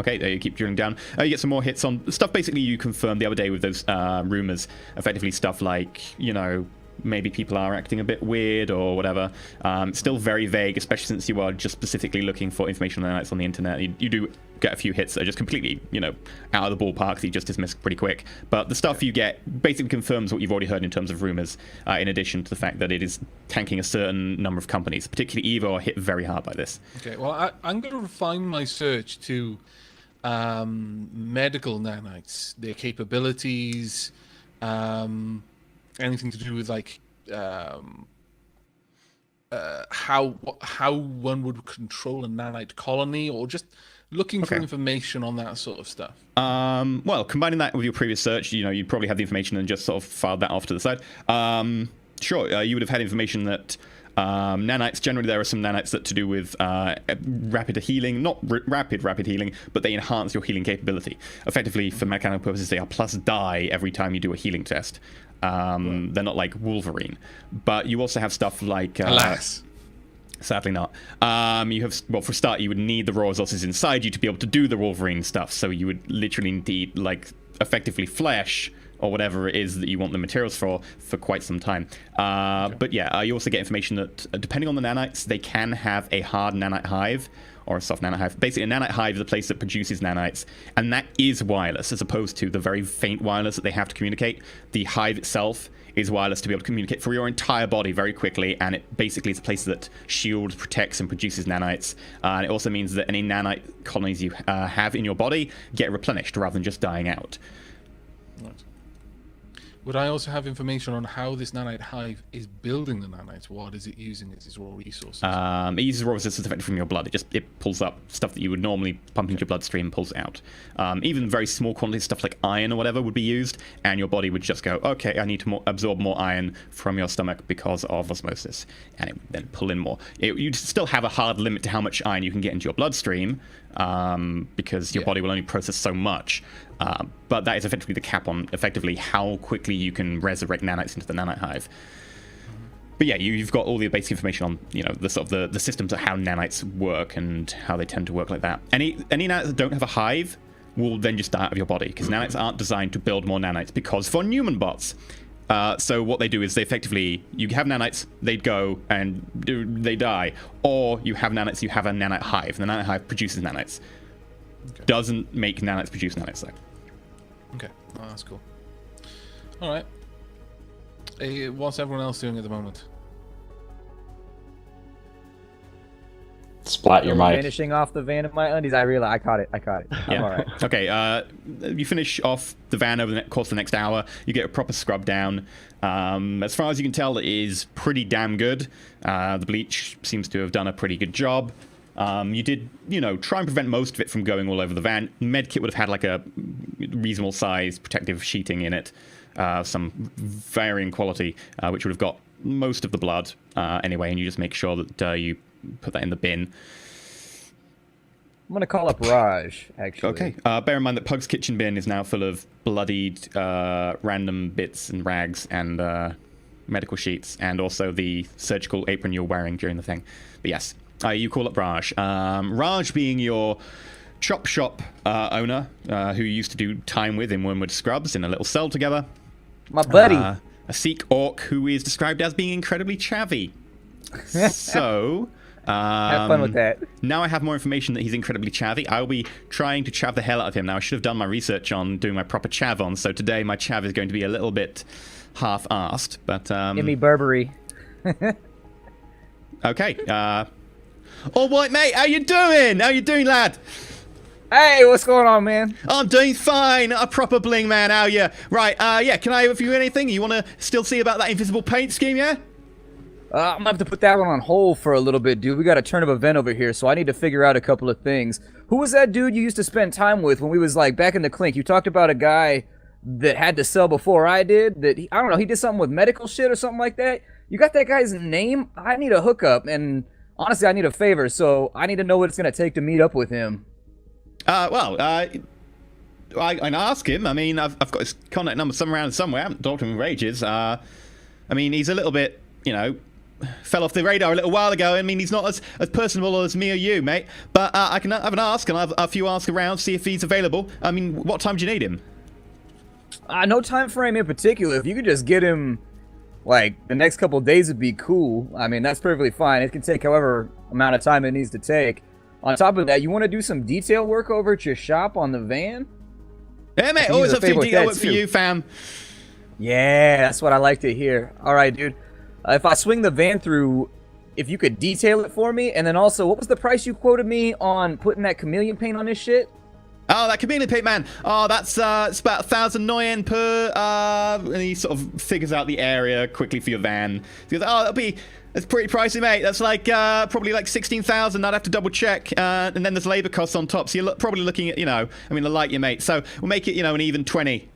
Speaker 1: Okay, there you keep drilling down. You get some more hits on stuff basically you confirmed the other day with those rumors. Effectively stuff like, maybe people are acting a bit weird or whatever. Still very vague, especially since you are just specifically looking for information on the internet. You do get a few hits that are just completely, out of the ballpark that you just dismiss pretty quick. But the stuff you get basically confirms what you've already heard in terms of rumors, in addition to the fact that it is tanking a certain number of companies. Particularly Evo are hit very hard by this.
Speaker 3: Okay, well, I'm going to refine my search to medical nanites, their capabilities, anything to do with like how one would control a nanite colony, or just looking for information on that sort of stuff.
Speaker 1: Well, combining that with your previous search, you probably have the information and just sort of filed that off to the side. Sure, you would have had information that nanites, generally there are some nanites that to do with rapid healing, not rapid healing, but they enhance your healing capability. Effectively, for mechanical purposes, they are plus die every time you do a healing test. They're not like Wolverine. But you also have stuff like...
Speaker 3: Alas.
Speaker 1: Sadly not. You have, well, for a start, you would need the raw resources inside you to be able to do the Wolverine stuff. So you would literally need, like, effectively flesh or whatever it is that you want the materials for quite some time. But yeah, you also get information that, depending on the nanites, they can have a hard nanite hive or a soft nanite hive. Basically, a nanite hive is a place that produces nanites, and that is wireless, as opposed to the very faint wireless that they have to communicate. The hive itself is wireless to be able to communicate for your entire body very quickly, and it basically is a place that shields, protects, and produces nanites. And it also means that any nanite colonies you have in your body get replenished rather than just dying out.
Speaker 3: Right. Would I also have information on how this nanite hive is building the nanites? What is it using as its raw resources?
Speaker 1: It uses raw resources effectively from your blood. It pulls up stuff that you would normally pump into your bloodstream, pulls out. Even very small quantities, stuff like iron or whatever, would be used, and your body would just go, okay, I need to absorb more iron from your stomach because of osmosis, and it would then pull in more. You'd still have a hard limit to how much iron you can get into your bloodstream, because your body will only process so much. But that is effectively the cap on effectively how quickly you can resurrect nanites into the nanite hive. But yeah, you've got all the basic information on the sort of the systems of how nanites work and how they tend to work like that. Any nanites that don't have a hive will then just die out of your body, because nanites aren't designed to build more nanites, because for Newman bots. So what they do is they effectively, you have nanites, they go and they die, or you have nanites, you have a nanite hive, and the nanite hive produces nanites. Okay. Doesn't make nanites produce nanites though.
Speaker 3: Okay, oh, that's cool. All right. What's everyone else doing at the moment?
Speaker 2: Splat your mic.
Speaker 4: Finishing off the van of my undies. I realize I caught it.
Speaker 1: Yeah.
Speaker 4: All right.
Speaker 1: Okay. You finish off the van over the course of the next hour. You get a proper scrub down. As far as you can tell, it is pretty damn good. The bleach seems to have done a pretty good job. You did, try and prevent most of it from going all over the van. Medkit would have had like a reasonable size protective sheeting in it, some varying quality, which would have got most of the blood anyway, and you just make sure that you put that in the bin.
Speaker 4: I'm going to call up Raj, actually.
Speaker 1: Okay. Bear in mind that Pug's kitchen bin is now full of bloodied random bits and rags and medical sheets, and also the surgical apron you're wearing during the thing. But yes. You call up Raj. Raj being your chop shop owner, who you used to do time with in Wormwood Scrubs in a little cell together.
Speaker 4: My buddy.
Speaker 1: A Sikh orc who is described as being incredibly chavvy. So...
Speaker 4: have fun with that.
Speaker 1: Now I have more information that he's incredibly chavvy. I'll be trying to chav the hell out of him. Now, I should have done my research on doing my proper chav on, so today my chav is going to be a little bit half-assed, but...
Speaker 4: Give me Burberry.
Speaker 1: Okay, all right, mate. How you doing? How you doing, lad?
Speaker 4: Hey, what's going on, man?
Speaker 1: I'm doing fine. A proper bling, man. How you? Right. Yeah. Can I offer you anything? You want to still see about that invisible paint scheme? Yeah.
Speaker 4: I'm gonna have to put that one on hold for a little bit, dude. We got a turn of event over here, so I need to figure out a couple of things. Who was that dude you used to spend time with when we was like back in the clink? You talked about a guy that had to sell before I did. That I don't know. He did something with medical shit or something like that. You got that guy's name? I need a hookup and. Honestly, I need a favor, so I need to know what it's going to take to meet up with him.
Speaker 1: I can ask him. I mean, I've got his contact number somewhere. I haven't talked to him for ages. I mean, he's a little bit, fell off the radar a little while ago. I mean, he's not as personable as me or you, mate. But I can have an ask, and I'll have a few ask around, see if he's available. I mean, what time do you need him?
Speaker 4: No time frame in particular. If you could just get him... Like, the next couple of days would be cool. I mean, that's perfectly fine. It can take however amount of time it needs to take. On top of that, you want to do some detail work over at your shop on the van?
Speaker 1: Yeah, mate. Always a few detail work for you, fam.
Speaker 4: Yeah, that's what I like to hear. All right, dude. If I swing the van through, if you could detail it for me, and then also, what was the price you quoted me on putting that chameleon paint on this shit?
Speaker 1: Oh, that chameleon pit, man. Oh, that's it's about 1,000 Noyen per. And he sort of figures out the area quickly for your van. He goes, oh, that's pretty pricey, mate. That's like probably like 16,000. I'd have to double check. And then there's labor costs on top. So you're probably looking at, I like you, mate. So we'll make it, an even 20.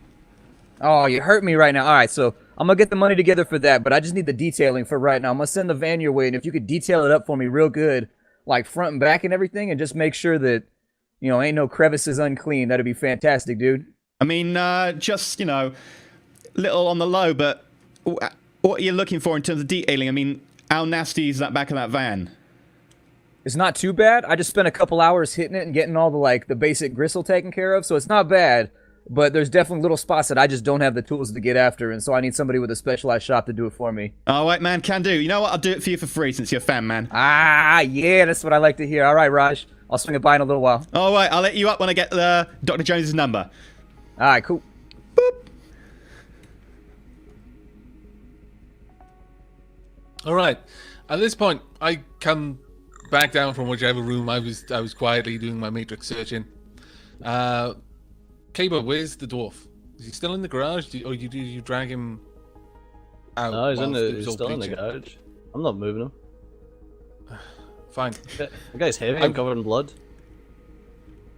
Speaker 4: Oh, you hurt me right now. All right, so I'm gonna get the money together for that, but I just need the detailing for right now. I'm gonna send the van your way, and if you could detail it up for me real good, like front and back and everything, and just make sure that. Ain't no crevices unclean. That'd be fantastic, dude.
Speaker 1: I mean, just, little on the low, but what are you looking for in terms of detailing? I mean, how nasty is that back of that van?
Speaker 4: It's not too bad. I just spent a couple hours hitting it and getting all the basic gristle taken care of, so it's not bad. But there's definitely little spots that I just don't have the tools to get after, and so I need somebody with a specialized shop to do it for me.
Speaker 1: All right, man, can do. You know what? I'll do it for you for free since you're a fan, man.
Speaker 4: Ah, yeah, that's what I like to hear. All right, Raj. I'll swing it by in a little while.
Speaker 1: All right, I'll let you up when I get Dr. Jones's number.
Speaker 4: All right, cool.
Speaker 1: Boop.
Speaker 3: All right. At this point, I come back down from whichever room I was quietly doing my matrix searching. Cable, where's the dwarf? Is he still in the garage, or did you drag him out?
Speaker 5: No, he's still in the garage. I'm not moving him.
Speaker 3: Fine.
Speaker 5: The guy's heavy. I'm covered in blood.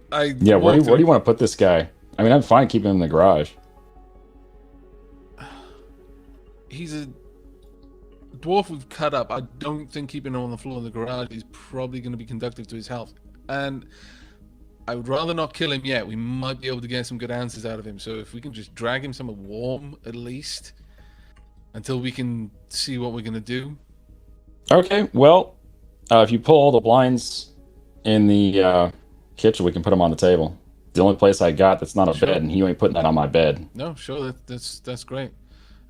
Speaker 2: Where do you want to put this guy? I mean, I'm fine keeping him in the garage.
Speaker 3: He's a dwarf we've cut up. I don't think keeping him on the floor in the garage is probably going to be conducive to his health. And I would rather not kill him yet. We might be able to get some good answers out of him. So if we can just drag him somewhere warm, at least, until we can see what we're going to do.
Speaker 2: Okay, well... if you pull all the blinds in the kitchen, we can put them on the table. The only place I got that's not a bed, and you ain't putting that on my bed.
Speaker 3: No, sure, that's great.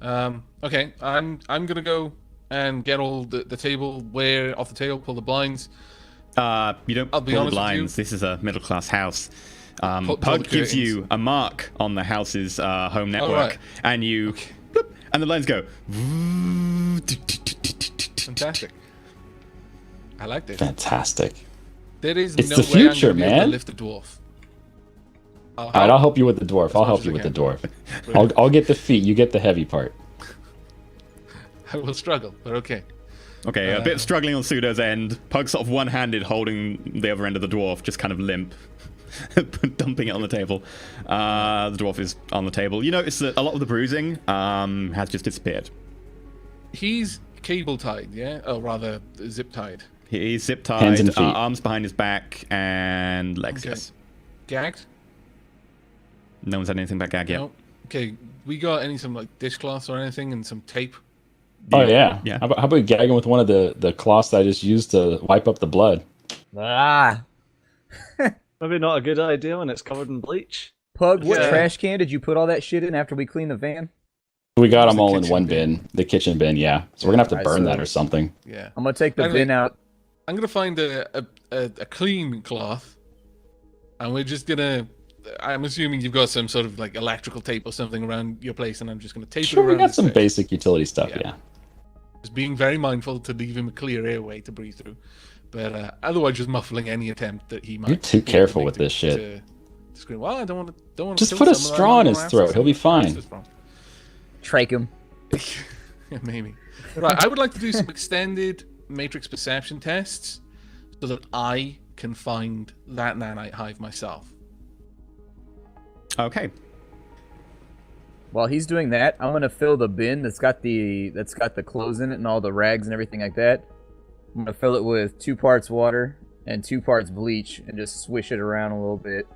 Speaker 3: Okay, I'm gonna go and get all the tableware off the table, pull the blinds.
Speaker 1: You don't pull the blinds. This is a middle class house. Pug gives you a mark on the house's home network, and you, bloop, and the blinds go.
Speaker 3: Fantastic. I like this.
Speaker 2: Fantastic.
Speaker 3: There is
Speaker 2: it's
Speaker 3: no
Speaker 2: the
Speaker 3: way
Speaker 2: future,
Speaker 3: I'm gonna be able
Speaker 2: man.
Speaker 3: to lift the dwarf.
Speaker 2: I'll help you with the dwarf. I'll help you with the dwarf. I'll get the feet. You get the heavy part.
Speaker 3: I will struggle, but okay.
Speaker 1: Okay, a bit of struggling on Pseudo's end. Pug sort of one-handed holding the other end of the dwarf, just kind of limp. Dumping it on the table. The dwarf is on the table. You notice that a lot of the bruising has just disappeared.
Speaker 3: He's cable-tied, yeah? Oh, rather, zip-tied.
Speaker 1: He's zip-tied,
Speaker 2: hands and feet.
Speaker 1: Arms behind his back, and legs, yes.
Speaker 3: Gagged?
Speaker 1: No one's had anything about gag yet.
Speaker 3: No. Okay, we got some dishcloths or anything and some tape?
Speaker 2: Oh, yeah. How about gagging with one of the cloths that I just used to wipe up the blood?
Speaker 4: Ah.
Speaker 5: Maybe not a good idea when it's covered in bleach.
Speaker 4: Pug, what trash can did you put all that shit in after we cleaned the van?
Speaker 2: We got them all in one bin. The kitchen bin, yeah. So we're going to have to burn that or something.
Speaker 3: Yeah.
Speaker 4: I'm going to take the bin out.
Speaker 3: I'm going to find a clean cloth. And we're just going to... I'm assuming you've got some sort of electrical tape or something around your place, and I'm just going to tape it around.
Speaker 2: Sure, we got some basic utility stuff, yeah.
Speaker 3: Just being very mindful to leave him a clear airway to breathe through. But otherwise, just muffling any attempt that he might...
Speaker 2: You're too careful with this shit.
Speaker 3: To scream, well, I don't want to
Speaker 2: just put a straw in his throat. He'll be fine.
Speaker 4: Trach him.
Speaker 3: Yeah, maybe. Right, I would like to do some extended matrix perception tests so that I can find that nanite hive myself.
Speaker 1: Okay.
Speaker 4: While he's doing that, I'm gonna fill the bin that's got the clothes in it and all the rags and everything like that. I'm gonna fill it with 2 parts water and 2 parts bleach and just swish it around a little bit.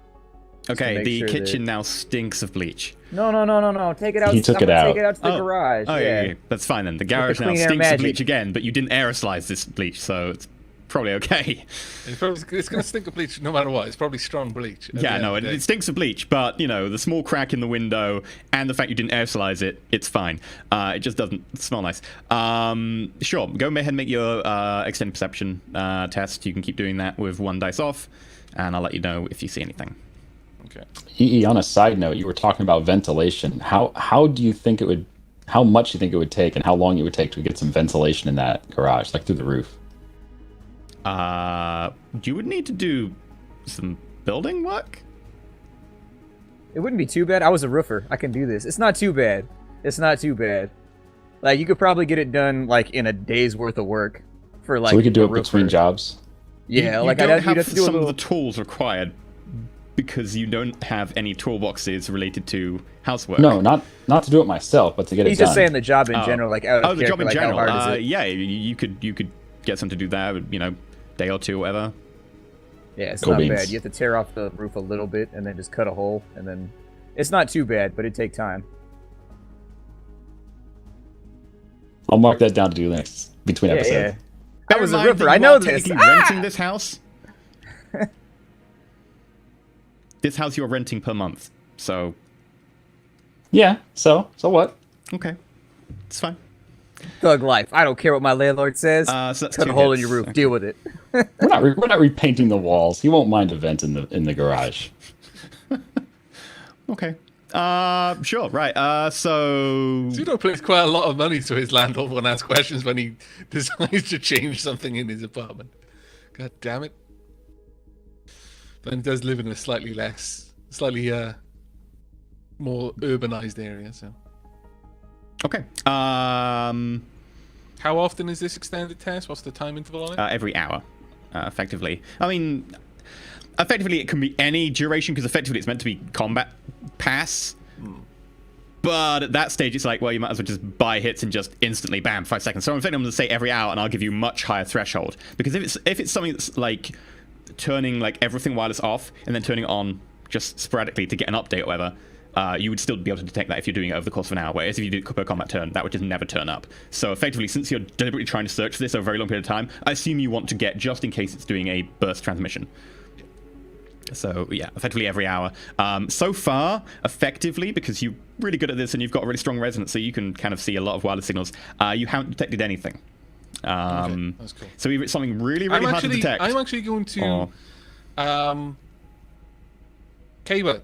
Speaker 1: Okay, the kitchen now stinks of bleach.
Speaker 4: No. Take it out.
Speaker 2: He took it out.
Speaker 4: Take it out to the garage.
Speaker 1: Oh, yeah. That's fine then. The garage now stinks of bleach again, but you didn't aerosolize this bleach, so it's probably okay.
Speaker 3: It's going to stink of bleach no matter what. It's probably strong bleach.
Speaker 1: Yeah, no, it stinks of bleach, but, the small crack in the window and the fact you didn't aerosolize it, it's fine. It just doesn't smell nice. Sure, go ahead and make your extended perception test. You can keep doing that with 1 dice off, and I'll let you know if you see anything.
Speaker 3: Okay.
Speaker 2: EE, on a side note, you were talking about ventilation. How do you think it would... How much do you think it would take and how long it would take to get some ventilation in that garage, through the roof?
Speaker 1: You would need to do some building work?
Speaker 4: It wouldn't be too bad. I was a roofer. I can do this. It's not too bad. It's not too bad. Like, you could probably get it done, like, in a day's worth of work for, like,
Speaker 2: so we could do it between jobs?
Speaker 4: Yeah,
Speaker 1: you
Speaker 4: like,
Speaker 1: don't have
Speaker 4: to do
Speaker 1: some of the tools required because you don't have any toolboxes related to housework.
Speaker 2: No, not to do it myself, but to get it done.
Speaker 4: He's just saying the job in general, like, out of
Speaker 1: the job in
Speaker 4: like,
Speaker 1: general.
Speaker 4: how hard is it?
Speaker 1: Yeah, you could get some to do that, you know, day or two, whatever.
Speaker 4: Yeah, it's not bad. You have to tear off the roof a little bit and then just cut a hole, and then it's not too bad, but it'd take time.
Speaker 2: I'll mark that down to do next between episodes.
Speaker 4: Yeah. I was a roofer. I know this.
Speaker 1: Renting this house. This house you're renting per month, so.
Speaker 2: Yeah. So what?
Speaker 1: Okay, it's fine.
Speaker 4: Thug life. I don't care what my landlord says.
Speaker 1: So
Speaker 4: cut a hole in your roof. Okay. Deal with it.
Speaker 2: we're not repainting the walls. He won't mind a vent in the garage.
Speaker 1: Okay. Sure, right. So
Speaker 3: Pseudo pays quite a lot of money to his landlord when asked questions when he decides to change something in his apartment. God damn it. But he does live in a slightly more urbanized area, so.
Speaker 1: Okay.
Speaker 3: How often is this extended test? What's the time interval on it?
Speaker 1: Every hour, effectively. I mean, effectively it can be any duration because effectively it's meant to be combat pass. But at that stage, it's like, well, you might as well just buy hits and just instantly, bam, 5 seconds. So I'm going to say every hour, and I'll give you much higher threshold. Because if it's something that's like turning like everything while it's off and then turning it on just sporadically to get an update or whatever, you would still be able to detect that if you're doing it over the course of an hour. Whereas if you did per combat turn, that would just never turn up. So effectively, since you're deliberately trying to search for this over a very long period of time, I assume you want to get just in case it's doing a burst transmission. So yeah, effectively every hour. So far, effectively, because you're really good at this and you've got a really strong resonance, so you can kind of see a lot of wireless signals, you haven't detected anything.
Speaker 3: Okay, that's cool.
Speaker 1: So either it's something really hard to detect.
Speaker 3: I'm actually going to Kaba.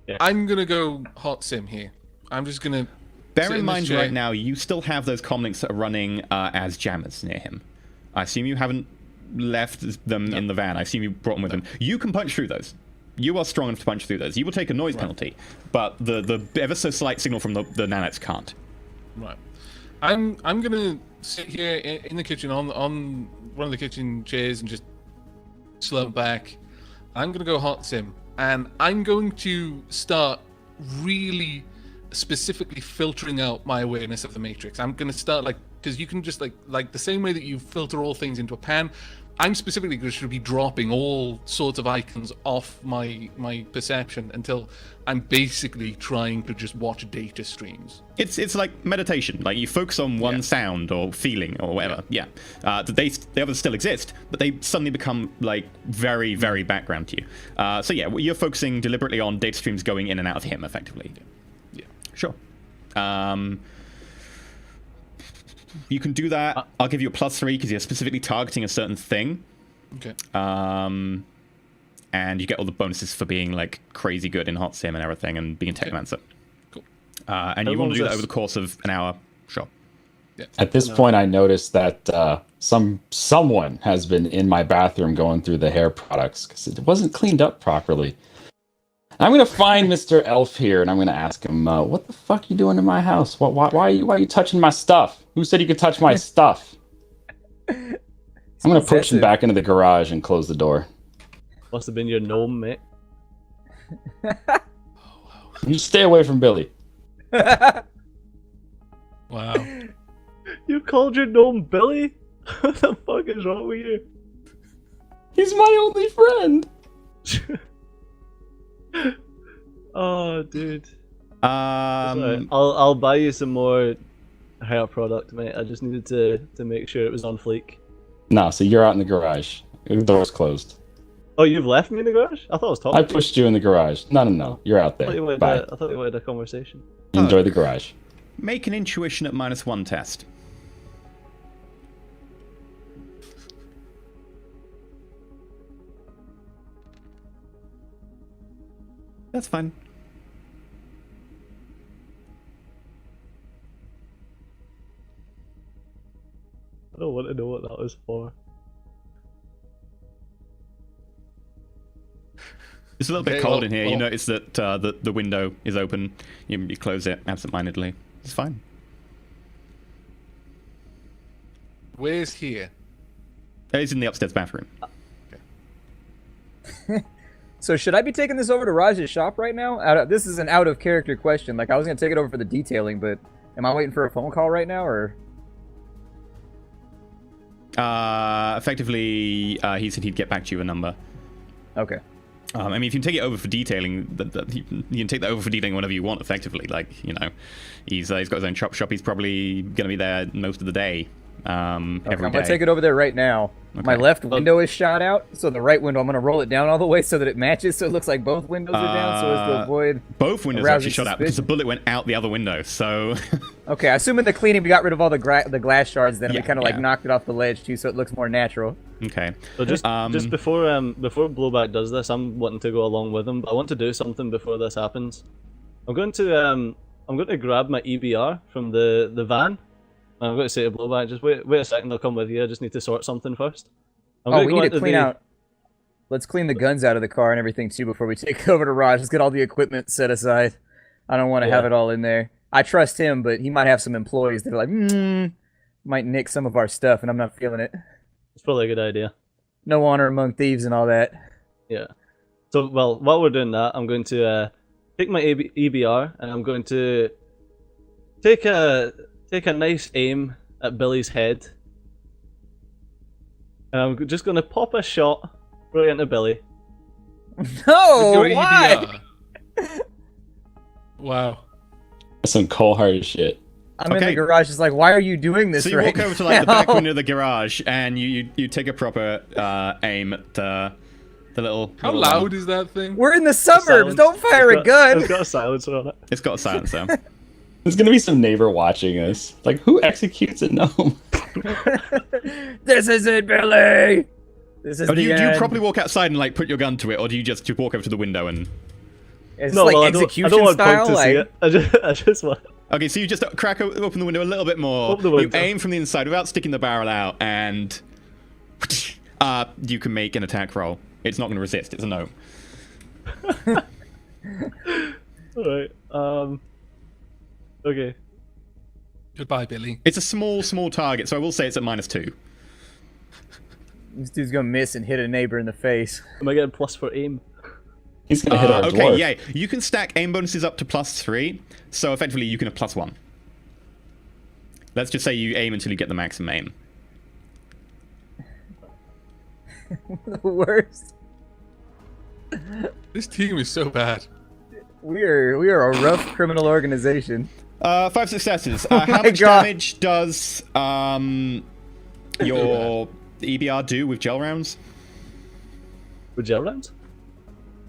Speaker 3: Yeah. I'm gonna go hot sim here. I'm just gonna
Speaker 1: bear in mind right now you still have those comlinks that are running as jammers near him. I assume you haven't left them in the van. I assume you brought them with them. You can punch through those. You are strong enough to punch through those. You will take a noise penalty, but the ever so slight signal from the nanites can't.
Speaker 3: Right. I'm gonna sit here in the kitchen on one of the kitchen chairs and just slump back. I'm gonna go hot sim, and I'm going to start really specifically filtering out my awareness of the matrix. I'm gonna start because you can just like the same way that you filter all things into a pan, I'm specifically going to be dropping all sorts of icons off my perception until I'm basicly trying to just watch data streams.
Speaker 1: It's like meditation. Like you focus on one sound or feeling or whatever. Yeah. They others still exist, but they suddenly become like very, very background to you. So yeah, you're focusing deliberately on data streams going in and out of him, effectively.
Speaker 3: Yeah.
Speaker 1: Sure. You can do that. I'll give you a +3 because you're specifically targeting a certain thing.
Speaker 3: Okay.
Speaker 1: And you get all the bonuses for being like crazy good in hot sim and everything, and being a technomancer.
Speaker 3: Cool.
Speaker 1: And you want to do that over the course of an hour. Sure.
Speaker 3: Yeah.
Speaker 2: At this point, I noticed that someone has been in my bathroom going through the hair products because it wasn't cleaned up properly. I'm going to find Mr. Elf here, and I'm going to ask him, what the fuck you doing in my house? Why are you touching my stuff? Who said you could touch my stuff? I'm going to push him back into the garage and close the door.
Speaker 5: Must have been your gnome, mate.
Speaker 2: You stay away from Billy.
Speaker 3: Wow.
Speaker 5: You called your gnome Billy? What the fuck is wrong with you?
Speaker 2: He's my only friend.
Speaker 5: Oh, dude.
Speaker 1: I'll
Speaker 5: buy you some more hair product, mate. I just needed to make sure it was on fleek.
Speaker 2: No, so you're out in the garage. The door's closed.
Speaker 5: Oh, you've left me in the garage? I thought I was talking.
Speaker 2: I pushed you in the garage. No. You're out there. Bye.
Speaker 5: I thought you wanted a conversation.
Speaker 2: Enjoy the garage.
Speaker 1: Make an intuition at -1 test. That's fine.
Speaker 5: I don't want to know what that was for.
Speaker 1: It's a little bit cold in here. You notice that the window is open. You close it absentmindedly. It's fine.
Speaker 3: Where's here?
Speaker 1: It's in the upstairs bathroom.
Speaker 4: Okay. So should I be taking this over to Raj's shop right now? This is an out-of-character question. Like, I was going to take it over for the detailing, but am I waiting for a phone call right now, or...?
Speaker 1: Effectively, he said he'd get back to you a number.
Speaker 4: Okay.
Speaker 1: I mean, if you can take it over for detailing, you can take that over for detailing whenever you want, effectively. Like, you know, he's got his own chop shop. He's probably going to be there most of the day. Every
Speaker 4: I'm
Speaker 1: day.
Speaker 4: going to take it over there right now. Okay. My left window is shot out, so the right window, I'm going to roll it down all the way so that it matches, so it looks like both windows are down, so as to avoid...
Speaker 1: Both windows are actually shot out because the bullet went out the other window, so...
Speaker 4: Okay, assuming the cleaning, we got rid of all the glass shards, then we kind of like knocked it off the ledge too, so it looks more natural.
Speaker 1: Okay.
Speaker 5: So just before Blowback does this, I'm wanting to go along with him, but I want to do something before this happens. I'm going to grab my EBR from the van. I'm going to say to Blowback, just wait a second, I'll come with you. I just need to sort something first.
Speaker 4: We need to clean out. Let's clean the guns out of the car and everything too before we take it over to Raj. Let's get all the equipment set aside. I don't want to have it all in there. I trust him, but he might have some employees that are like, might nick some of our stuff, and I'm not feeling it.
Speaker 5: It's probably a good idea.
Speaker 4: No honor among thieves and all that.
Speaker 5: Yeah. So, well, while we're doing that, I'm going to take my EBR, and I'm going to take a nice aim at Billy's head. And I'm just going to pop a shot right into Billy.
Speaker 4: No, why?
Speaker 3: Wow.
Speaker 2: That's some cold-hearted shit.
Speaker 4: I'm in the garage, just like, why are you doing this?
Speaker 1: So you walk over to like the back window of the garage, and you take a proper aim at the little.
Speaker 3: How loud is that thing?
Speaker 4: We're in the suburbs. Don't fire a gun.
Speaker 5: It's got a silencer on it.
Speaker 1: It's got a silencer.
Speaker 2: There's gonna be some neighbor watching us. Like, who executes a gnome?
Speaker 4: This is it, Billy. This is
Speaker 1: do you probably walk outside and like put your gun to it, or do you just walk over to the window and?
Speaker 4: It's like execution style.
Speaker 5: I don't want to see it. I just want.
Speaker 1: Okay, so you just crack open the window a little bit more. You aim from the inside without sticking the barrel out, and you can make an attack roll. It's not going to resist. It's a no.
Speaker 5: All right. Okay.
Speaker 3: Goodbye, Billy.
Speaker 1: It's a small target, so I will say it's at -2.
Speaker 4: This dude's gonna miss and hit a neighbor in the face.
Speaker 5: Am I getting plus for aim?
Speaker 2: He's gonna hit our dwarf.
Speaker 1: Yeah. You can stack aim bonuses up to +3, so effectively you can have +1. Let's just say you aim until you get the maximum aim.
Speaker 4: The worst.
Speaker 3: This team is so bad.
Speaker 4: We are a rough criminal organization.
Speaker 1: 5 successes. How much damage does your EBR do with gel rounds?
Speaker 5: With gel rounds?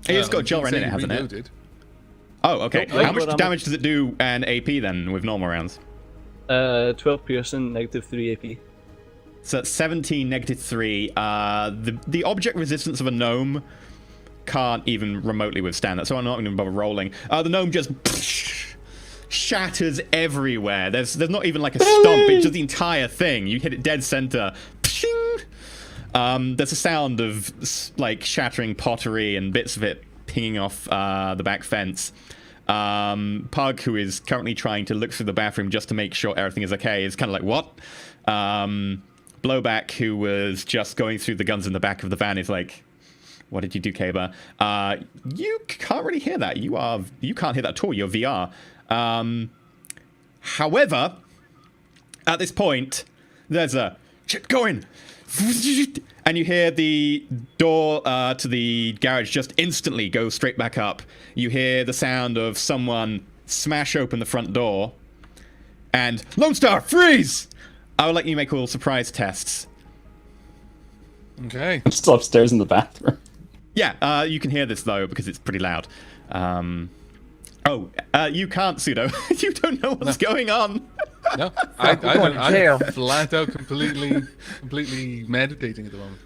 Speaker 1: It's got gel round in it, hasn't it? Oh, okay. How much damage does it do an AP then with normal rounds?
Speaker 5: 12 piercing, -3 AP.
Speaker 1: So that's 17, -3. The object resistance of a gnome can't even remotely withstand that, so I'm not going to bother rolling. The gnome just shatters everywhere. There's not even like a stomp. It's just the entire thing. You hit it dead center. There's a sound of like shattering pottery and bits of it pinging off the back fence. Pug, who is currently trying to look through the bathroom just to make sure everything is okay, is kind of like, what? Blowback, who was just going through the guns in the back of the van, is like, what did you do, Kaber? You can't really hear that. You can't hear that at all. You're VR. However, at this point, there's a shit going, and you hear the door to the garage just instantly go straight back up. You hear the sound of someone smash open the front door, and Lone Star, freeze! I would like you to make all surprise tests.
Speaker 3: Okay.
Speaker 2: I'm still upstairs in the bathroom.
Speaker 1: Yeah, you can hear this though because it's pretty loud. You can't, Pseudo. You don't know what's going on.
Speaker 3: No, I don't. I'm flat out completely meditating at the moment.